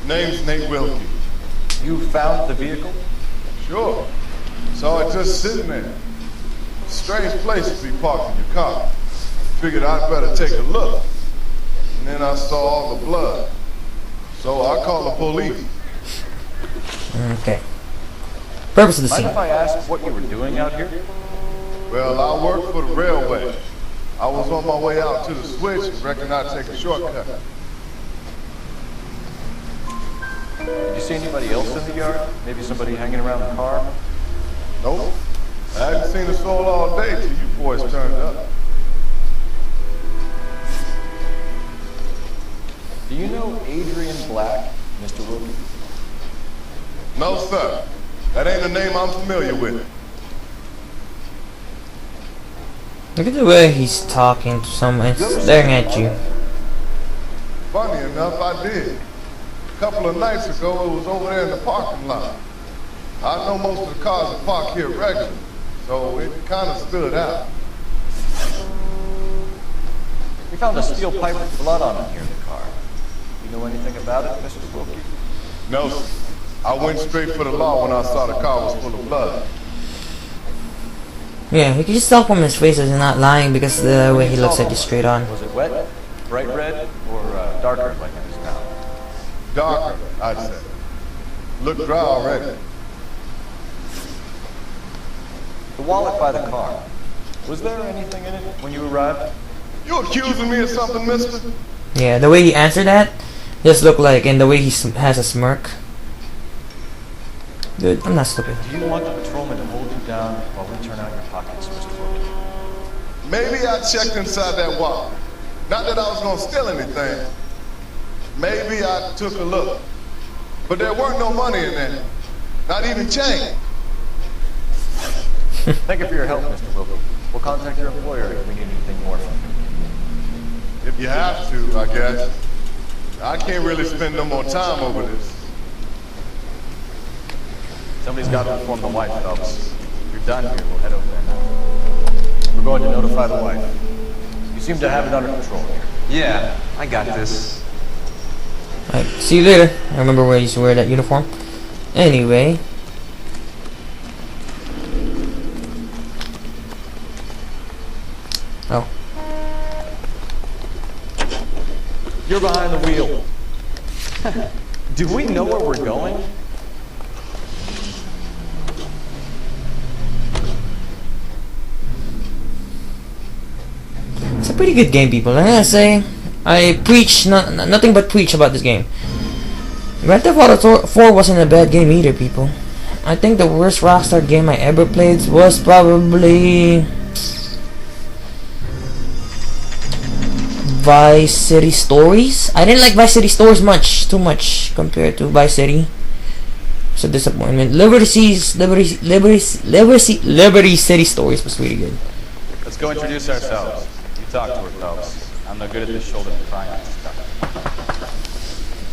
Name's Nate Wilkie.
You found the vehicle?
Sure. Saw it just sitting there. Strange place to be parked in your car. Figured I'd better take a look. And then I saw all the blood. So I called the police.
Okay. Purpose of the scene.
Mind if I ask what you were doing out here?
Well, I work for the railway. I was on my way out to the switch and reckoned I'd take a shortcut.
Did you see anybody else in the yard? Maybe somebody hanging around the car?
Nope. I hadn't seen a soul all day till you boys turned up.
Do you know Adrian Black, Mr. Wilkie?
No, sir. That ain't a name I'm familiar with.
Look at the way he's talking to someone, staring at you.
Funny enough, I did. A couple of nights ago, it was over there in the parking lot. I know most of the cars are parked here regularly, so it kind of stood out.
We found a steel pipe with blood on it here in the car. You know anything about it, Mr. Wilkie?
No, sir. I went straight for the law when I saw the car was full of blood.
Yeah, you can just tell from his face that he's not lying because the way he looks at you straight on.
Was it wet, bright red, or darker like it is now?
Darker, I'd say. Looked dry already.
The wallet by the car. Was there anything in it when you arrived?
You accusing me of something, mister?
Yeah, the way he answered that just looked like, and the way he has a smirk. Dude, I'm not stupid.
Do you want the patrolman to hold you down while we turn out your pockets, Mr. Wilkie?
Maybe I checked inside that wallet. Not that I was going to steal anything. Maybe I took a look. But there weren't no money in there. Not even change.
Thank you for your help, Mr. Wilkie. We'll contact your employer if we need anything more from you.
If you have to, I guess. I can't really spend no more time over this.
Somebody's got to inform the wife, Phelps. If you're done here, we'll head over there now. We're going to notify the wife. You seem to have it under control here.
Yeah, I got this.
Alright, see you later. I remember where I used to wear that uniform. Anyway. Oh.
You're behind the wheel. Do we know where we're going?
It's a pretty good game, people. I gotta say, I preach nothing but preach about this game. Grand Theft Auto 4 wasn't a bad game either, people. I think the worst Rockstar game I ever played was probably Vice City Stories. I didn't like Vice City Stories too much compared to Vice City. It's a disappointment. Liberty City Stories was really good.
Let's go introduce ourselves. You talk to her, Phelps. I'm no good at this shoulder crying stuff.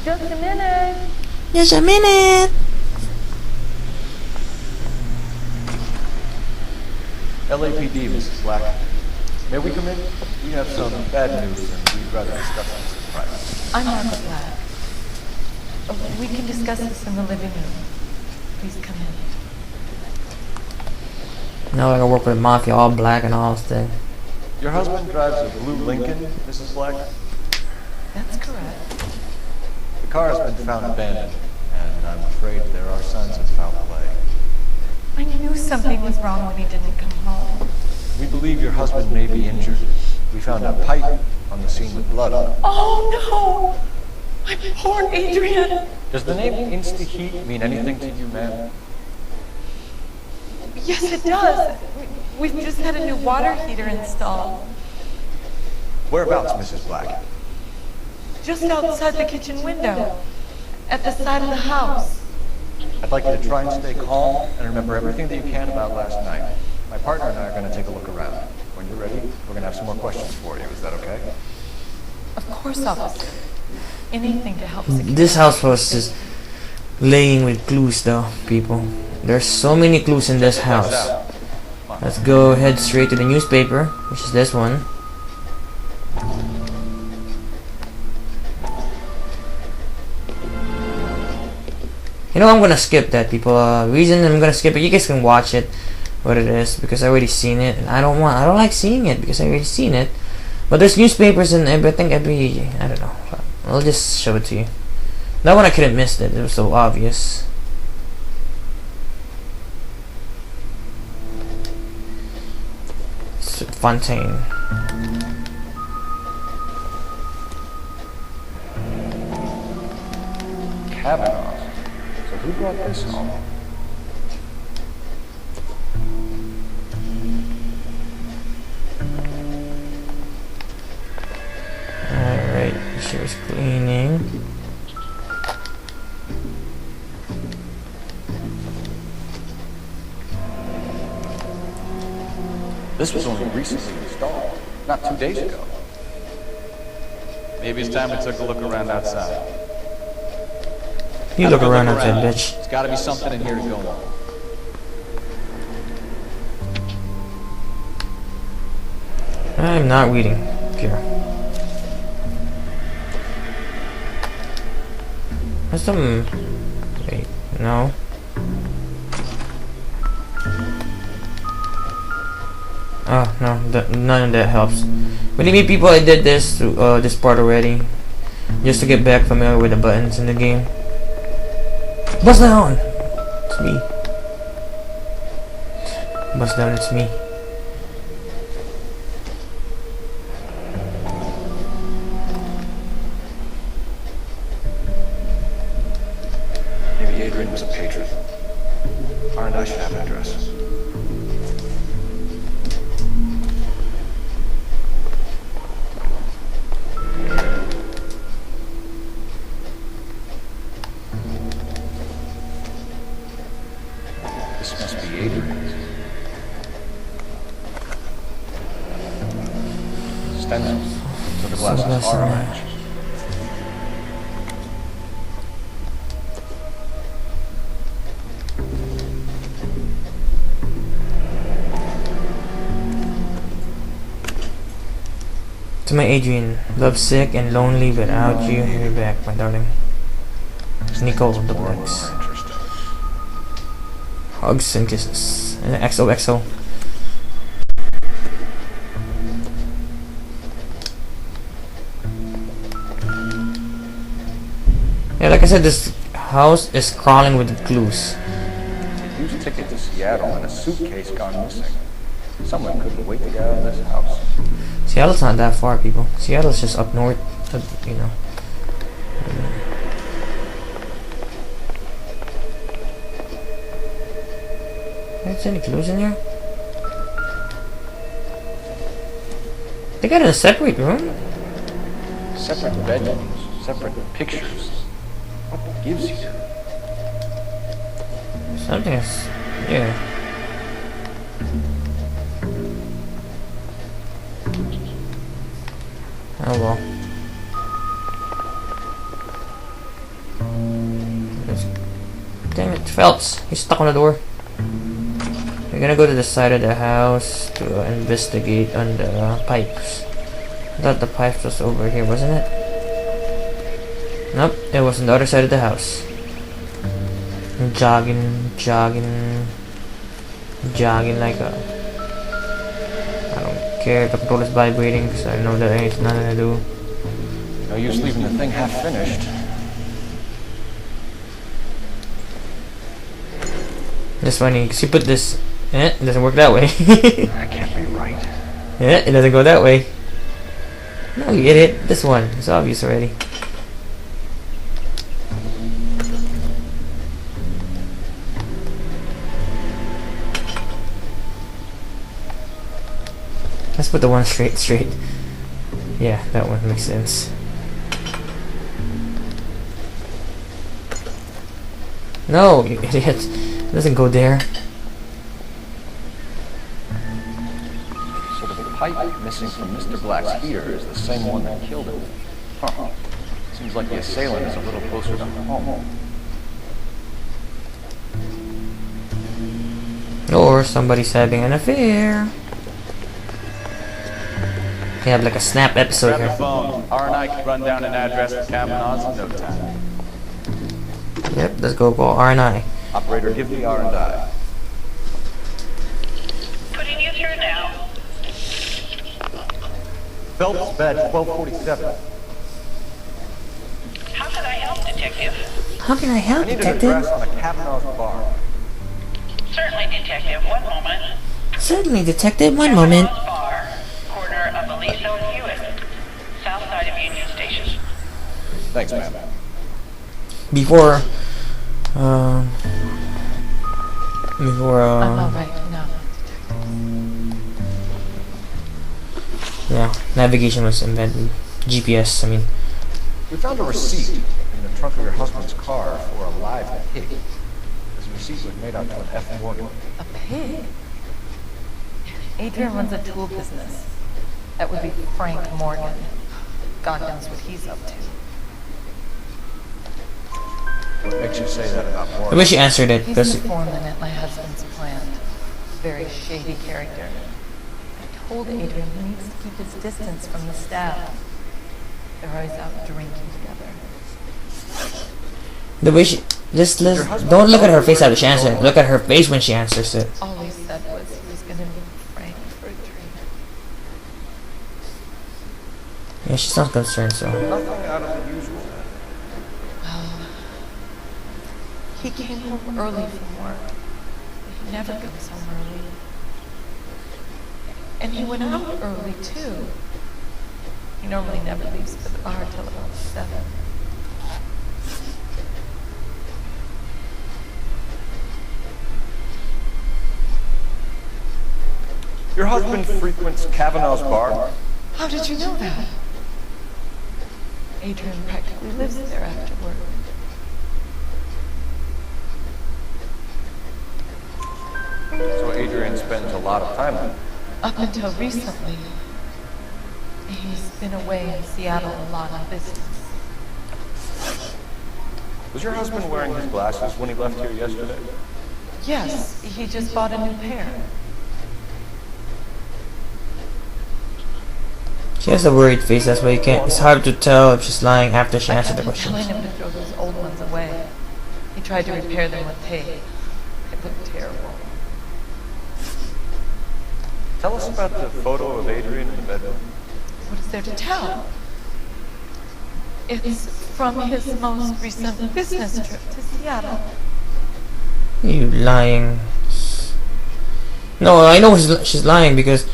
Just a minute.
Just a minute.
LAPD, Mrs. Black. May we come in? We have some bad news and we'd rather discuss this in private.
I'm Margaret Black. Oh, we can discuss this in the living room. Please come in.
Now I gotta work with the mafia, all black and all stuff.
Your husband drives a blue Lincoln, Mrs. Black?
That's correct.
The car has been found abandoned, and I'm afraid there are signs of foul play.
I knew something was wrong when he didn't come home.
We believe your husband may be injured. We found a pipe on the scene with blood on it.
Oh no! My poor Adrian!
Does the name Insta-Heat mean anything to you, ma'am?
Yes, it does. We've just had a new water heater installed.
Whereabouts, Mrs. Black?
Just outside the kitchen window. At the side of the house.
I'd like you to try and stay calm and remember everything that you can about last night. My partner and I are going to take a look around. When you're ready, we're going to have some more questions for you. Is that okay?
Of course, officer. Anything to help secure.
This house was just laying with clues though, people. There's so many clues in this house. Let's go head straight to the newspaper, which is this one. You know, I'm gonna skip that, people. Reason I'm gonna skip it, you guys can watch it, what it is, because I already seen it, and I don't like seeing it because I already seen it. But there's newspapers and I don't know. I'll just show it to you. That one I couldn't miss it. It was so obvious. Fontaine.
Kavanaugh. So who brought this home?
Alright, she was cleaning.
This was only recently installed, not 2 days ago.
Maybe it's time we took a look around outside.
You look around outside, bitch.
There's got to be something in here to go on.
I'm not reading. Here. There's some... Wait, no. Oh, no, none of that helps. Believe me, people, I did this this part already. Just to get back familiar with the buttons in the game. Bust down! It's me. Bust down, it's me.
Maybe Adrian was a patron. R&I should have an address. This must be Adrian's. Stencil. Took a glass of orange.
To my Adrian, lovesick and lonely without you here back, my darling. Nicole the Blacks. Hugs and kisses. XOXO. Yeah, like I said, this house is crawling with clues.
A used ticket to Seattle and a suitcase gone missing. Someone couldn't wait to get out of this house.
Seattle's not that far, people. Seattle's just up north, you know. Is there any clues in here? They got in a separate room?
Separate bedrooms, separate pictures. What gives you?
Something is... yeah. Oh well. Damn it, Phelps. He's stuck on the door. We're gonna go to the side of the house to investigate on the pipes. I thought the pipes was over here, wasn't it? Nope, it was on the other side of the house. I'm jogging like a... I don't care if the controller's vibrating because I know that ain't nothing to do.
No use leaving the thing half finished.
That's funny, because you put this... it doesn't work that way.
That can't be right.
It doesn't go that way. No, you idiot. This one. It's obvious already. Let's put the one straight. Yeah, that one makes sense. No, you idiot. It doesn't go there.
So the pipe missing from Mr. Black's heater is the same one that killed him. Huh. Seems like the assailant is a little closer to home.
Or somebody's having an affair. We have like a snap episode
Grab the
here.
phone. R&I can run down an address to Kavanaugh's in no time.
Yep, let's go call R&I.
Operator, give me R&I.
Putting you through now.
Phelps, badge 1247.
How can I help, Detective?
How can I help,
I need an
Detective?
address on a Kavanaugh's bar.
Certainly, Detective. One moment.
Certainly, Detective. One moment.
Bar, corner of Aliso and Hewitt, south side of Union Station.
Thanks, ma'am.
Before,
I'm all right now.
yeah, navigation was invented. GPS, I mean.
We found a receipt in the trunk of your husband's car for a live pig. This receipt was made out to an F. Morgan.
A pig? Adrian runs a tool business. That would be Frank Morgan. God knows what he's up to.
What makes you say that about
I
Morgan?
wish you answered it.
He's
Because
an informant at my husband's plant. Very shady character. I told Adrian he needs to keep his distance from the staff. They're always out drinking together.
the way she don't look at her face after she answers it. Look at her face when she answers it.
All he said was he was going to meet Frank for a drink.
Yeah, she's not concerned, so.
Nothing out of the usual.
Well, he came home early from work. He never goes home early. And he went out early, too. He normally never leaves for the bar till about 7.
Your husband frequents Kavanaugh's bar?
How did you know that? Adrian practically lives there after work.
So Adrian spends a lot of time there.
Up until recently, he's been away in Seattle a lot on business.
Was your husband wearing his glasses when he left here yesterday?
Yes, he just bought a new pair.
She has a worried face, that's why you can't. It's hard to tell if she's lying after she answered the question.
Telling him to throw those old ones away. He tried to repair them with tape. It looked terrible.
Tell us about the photo of Adrian in the bedroom.
What is there to tell? It's from his most recent business trip to Seattle.
You lying. No, I know she's lying because,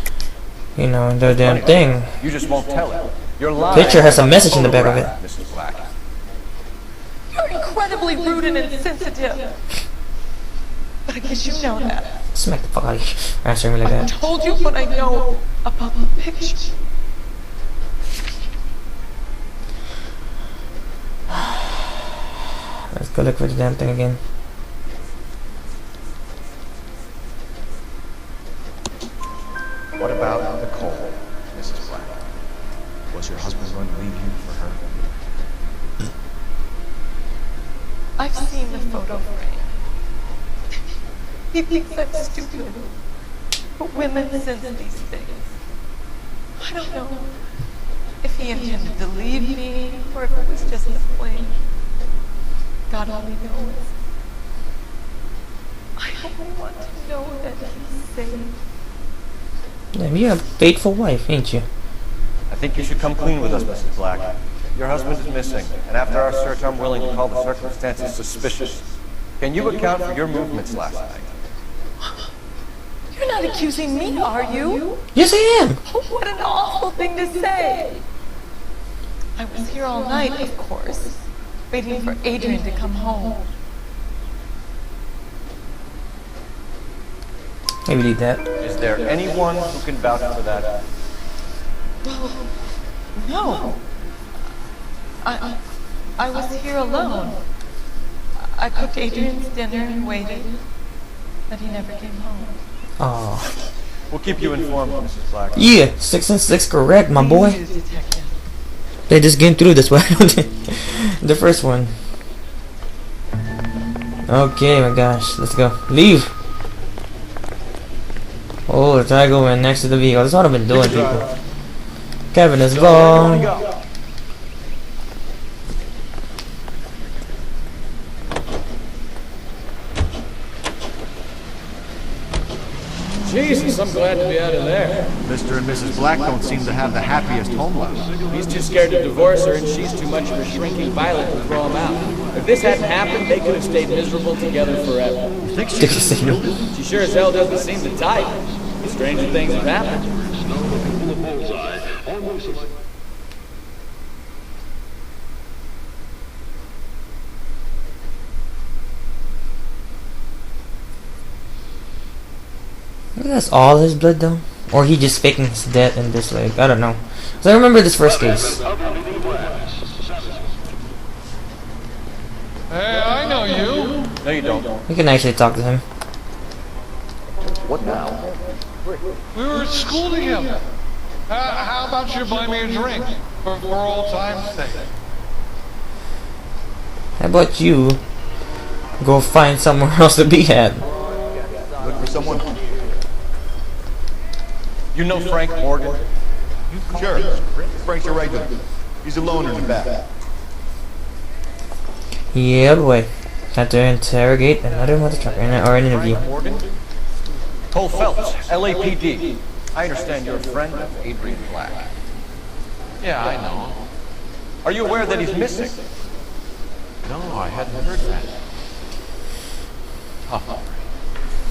you know, the damn thing.
You just won't tell it. You're lying.
Picture has a message in the back of it.
Mrs. Black.
You're incredibly rude and insensitive. But I guess you know that.
Smack the fuck out of you. Answering me like
I
that.
told you what I know about the picture.
Let's go look for the damn thing again.
What about Nicole, Mrs. Black? Was your husband going to leave you for her?
I've seen the photo frame. He thinks I'm stupid. But women sense these things. I don't know if he intended to leave me or if it was just a fling. God only knows. I only want to know that he's safe.
Damn, you're a faithful wife, ain't you?
I think you should come clean with us, Mrs. Black. your husband is missing, and after our search, I'm willing to call the circumstances suspicious. Can you account for your movements last night?
You're not accusing me, are you?
Yes, I am.
Oh, what an awful thing to say. I was here all night, of course, waiting for Adrian to come home.
I believe that.
Is there anyone who can vouch for that?
Well, no. I was here alone. I cooked Adrian's dinner and waited, but he never came home.
Oh.
We'll keep you informed, Mrs. Black.
Yeah, 6 and 6 correct, my boy. They just came through this way. The first one. Okay, my gosh, let's go. Leave. Oh, the tiger went next to the vehicle. That's what I've been doing, people. Kevin is gone.
Jesus, I'm glad to be out of there.
Mr. and Mrs. Black don't seem to have the happiest home life.
He's too scared to divorce her, and she's too much of a shrinking violet to throw him out. If this hadn't happened, they could have stayed miserable together forever.
You think she
She sure as hell doesn't seem the type. Stranger things have happened.
That's all his blood though? Or he just faking his death in this, like, I don't know. So I remember this first case.
Hey, I know you.
No, you don't.
We can actually talk to him.
What now?
We were at school together. How about you buy me a drink for old time's sake?
How about you go find somewhere else to be at?
Look for someone. You know Frank Morgan?
Sure. Frank's your regular. He's alone in the back.
Yeah, boy. Have to interrogate another mother trucker or an interview.
Morgan? Cole Phelps, LAPD. I understand you're a friend of Adrian Black.
Yeah, I know.
Are you aware that he's missing?
No, I hadn't heard that.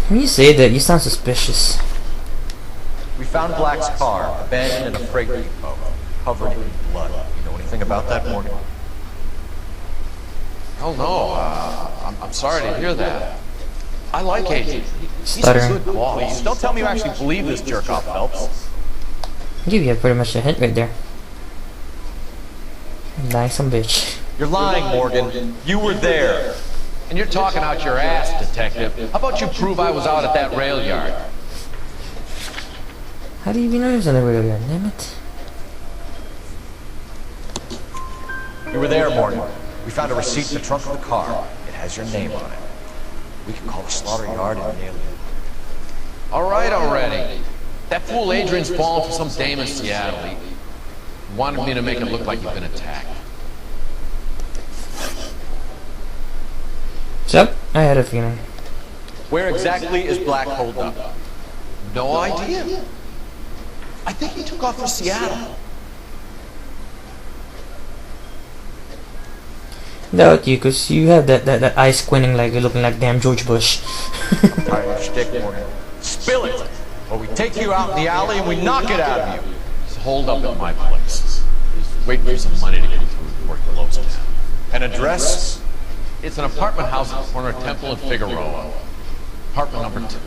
When you say that, you sound suspicious.
We found Black's car abandoned in a freight depot, covered in blood. You know anything about that, Morgan?
Oh no, I'm sorry to hear that. I like Adrian. He's a
Stuttering.
good boss.
Please, don't tell me you actually believe this jerk-off, Phelps.
I give you pretty much a hint right there. Lying some bitch.
You're lying, Morgan. You were there.
And you're talking out your ass, detective. How about you prove I was out at that rail yard?
How do you even know he was on the rail yard? Damn it.
You were there, Morgan. We found a receipt in the trunk of the car. It has your name on it. We can call the slaughter yard and nail you.
All right already. That fool Adrian's fallen for some dame in Seattle. He wanted me to make it look like he'd been attacked.
Yep, I had a feeling.
Where exactly is Black holed up?
No idea. I think he took off for Seattle.
Doubt you, cause you have that eye squinting like you're looking like damn George Bush.
Tired your stick, Morgan. Spill it, or we take you out in the alley and we knock it out of you.
He's holed up at my place. He's waiting for some money to come through before he blows it down.
An address?
It's an apartment house at the corner of Temple and Figueroa. Apartment number 2.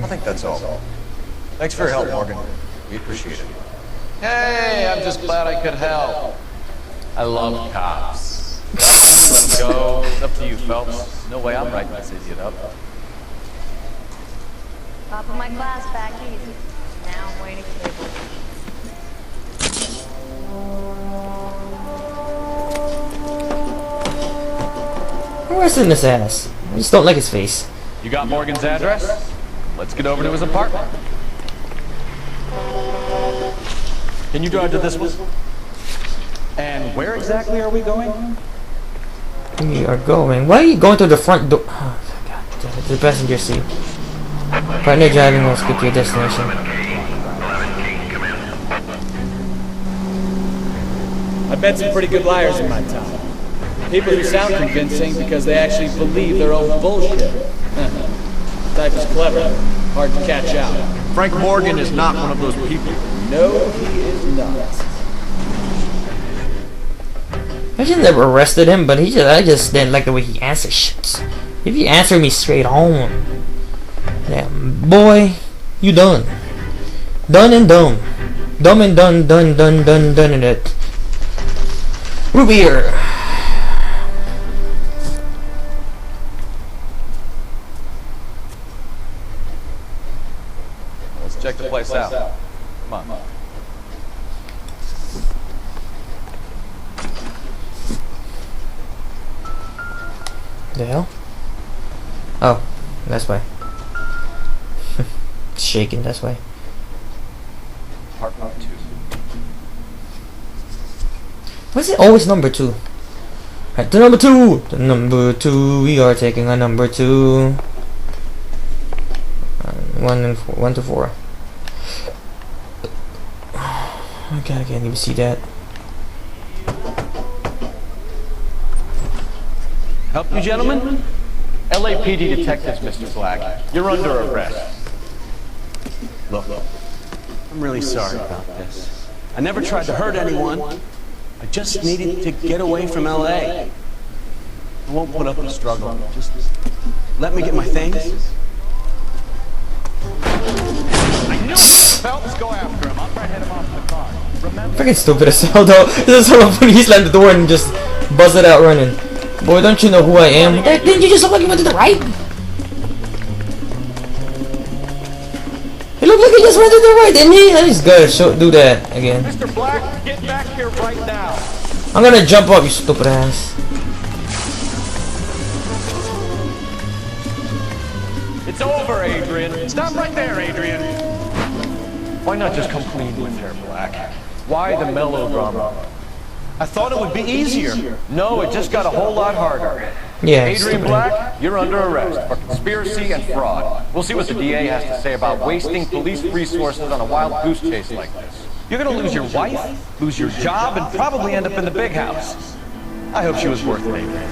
I think that's all. Thanks for your help, Morgan. We appreciate it.
Hey, I'm just glad I could help. I love cops. Let them go.
It's up to you, Phelps. No way I'm writing this idiot up.
Top of my class, back easy. Now I'm waiting table.
I'm arresting this ass. I just don't like his face.
You got Morgan's address? Let's get over to his apartment. Can you drive to this one? And where exactly are we going?
We are going. Why are you going to the front door? Oh, God damn it. The passenger seat. Partner driving will skip your destination.
I've met some pretty good liars in my time. People who sound convincing because they actually believe their own bullshit. Type is clever, hard to catch out.
Frank Morgan is not one of those people.
No, he is not.
I should never arrested him, but I just didn't like the way he answers shit. If you answer me straight on, yeah, boy, you done. Done and dumb. Dumb and done in it. Root beer.
Let's check the place out. Come on.
The hell? Oh, that's why. It's shaking, that's why.
Apartment 2.
Why is it always number 2? Right, to number 2! To number 2, we are taking a number 2. 1 to 4. Okay, I can't even see that.
Help you, gentlemen? LAPD detectives, Mr. Black. You're under arrest. Look, I'm really sorry about this. I never tried to hurt anyone. I just needed to get away from LA. I won't put up a struggle. Just let me get my things. I knew it! Phelps, go after him. I'll try to head him off the car. Remember?
Freaking stupid as hell though. This is so funny. He slammed the door and just buzzed it out running. Boy, don't you know who I am? Didn't you just look like you went to the right? He looked like he just went to the right, didn't he? He's good. Do that again.
Mr. Black, get back here right now.
I'm gonna jump up, you stupid ass.
It's over, Adrian. Stop right there, Adrian.
Why not just come clean with her, Black? Why the melodrama?
I thought it would be easier.
No, it just got a whole lot harder.
Yeah,
Adrian Black, you're under arrest for conspiracy and fraud. We'll see what the DA has to say about wasting police resources on a wild goose chase like this. You're gonna lose your wife, lose your job, and probably end up in the big house. I hope she was worth it, Adrian.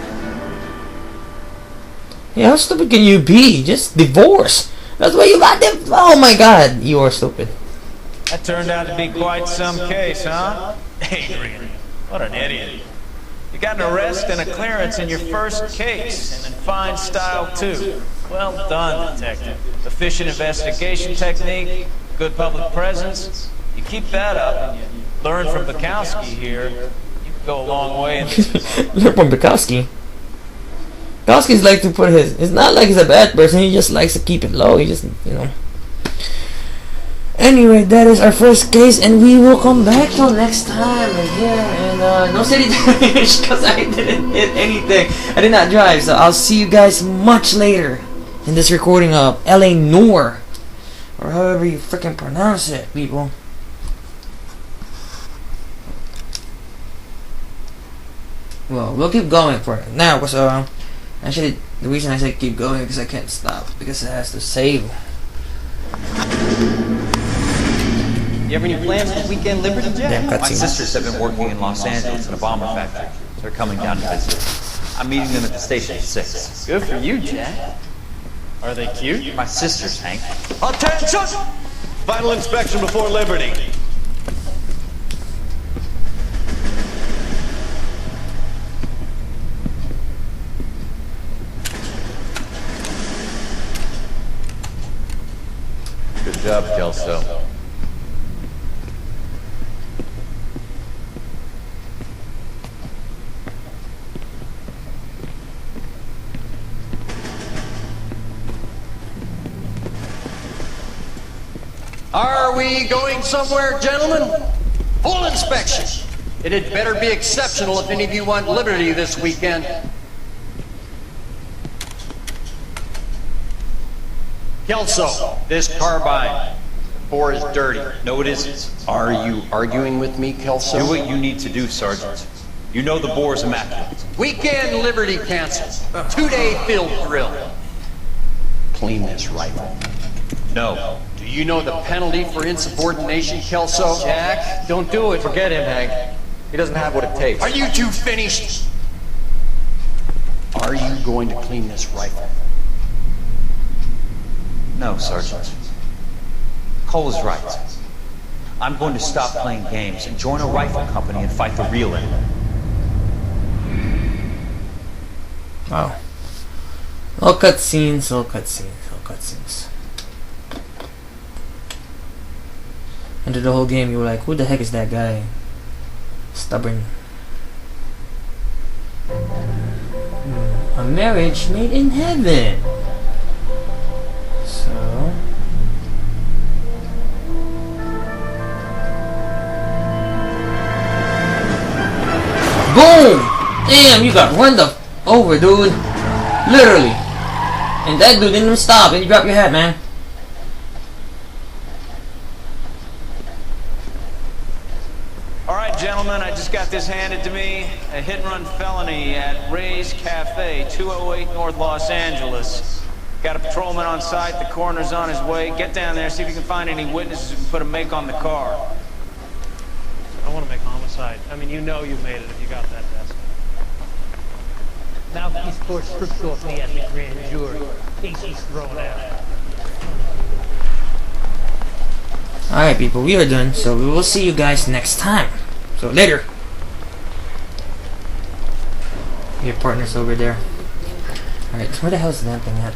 Yeah, how stupid can you be? Just divorce. That's why you got them. Oh my god, you are stupid.
That turned out to be quite some case, huh? Adrian, what an idiot. You got an arrest and a clearance in your first case, and in fine style too. Well done, detective. Efficient investigation technique, good public presence. You keep that up, and you learn from Bukowski here, you can go a long way in this.
Learn from Bukowski. Bukowski's like to put his. It's not like he's a bad person. He just likes to keep it low. He just, you know. Anyway, that is our first case, and we will come back till next time here in No City Damage because I didn't hit anything. I did not drive, so I'll see you guys much later in this recording of LA Noire, or however you freaking pronounce it, people. Well, we'll keep going for it now, because actually the reason I say keep going is because I can't stop, because it has to save.
You have any plans for weekend Liberty, Jack? My
cutscene.
sisters have been working in Los Angeles in a bomber factory. They're coming down to visit. I'm meeting them at the station at 6.
Good for you, Jack. Are they cute?
My sisters, Hank.
Attention! Final inspection before Liberty.
Good job, Kelso.
Are we going somewhere, gentlemen? Full inspection. It had better be exceptional if any of you want liberty this weekend. Kelso,
This carbine. The bore is dirty. No, it isn't.
are you arguing with me, Kelso?
Do what you need to do, Sergeant. You know the bore is immaculate.
Weekend liberty canceled. 2-day field drill. Clean this rifle.
No.
Do you know the penalty for insubordination, Kelso? Jack, don't do it.
Forget him, Hank.
He doesn't have what it takes.
Are you two finished? Are you going to clean this rifle?
No, Sergeant. Cole is right. I'm going to stop playing games and join a rifle company and fight the real enemy.
Wow. All cutscenes, all cutscenes, all cutscenes. And through the whole game, you were like, who the heck is that guy? Stubborn. A marriage made in heaven. So... boom! Damn, you got run the over, dude. Literally. And that dude didn't even stop. And you dropped your hat, man.
All right, gentlemen, I just got this handed to me. A hit-and-run felony at Ray's Cafe, 208 North Los Angeles. Got a patrolman on site. The coroner's on his way. Get down there, see if you can find any witnesses who can put a make on the car.
I want to make homicide. I mean, you know you made it if you got that desk.
Now he's poured scripts off me at the grand jury. He's thrown out.
Alright, people, we are done. So we will see you guys next time. So later. Your partner's over there. Alright, where the hell is that thing at?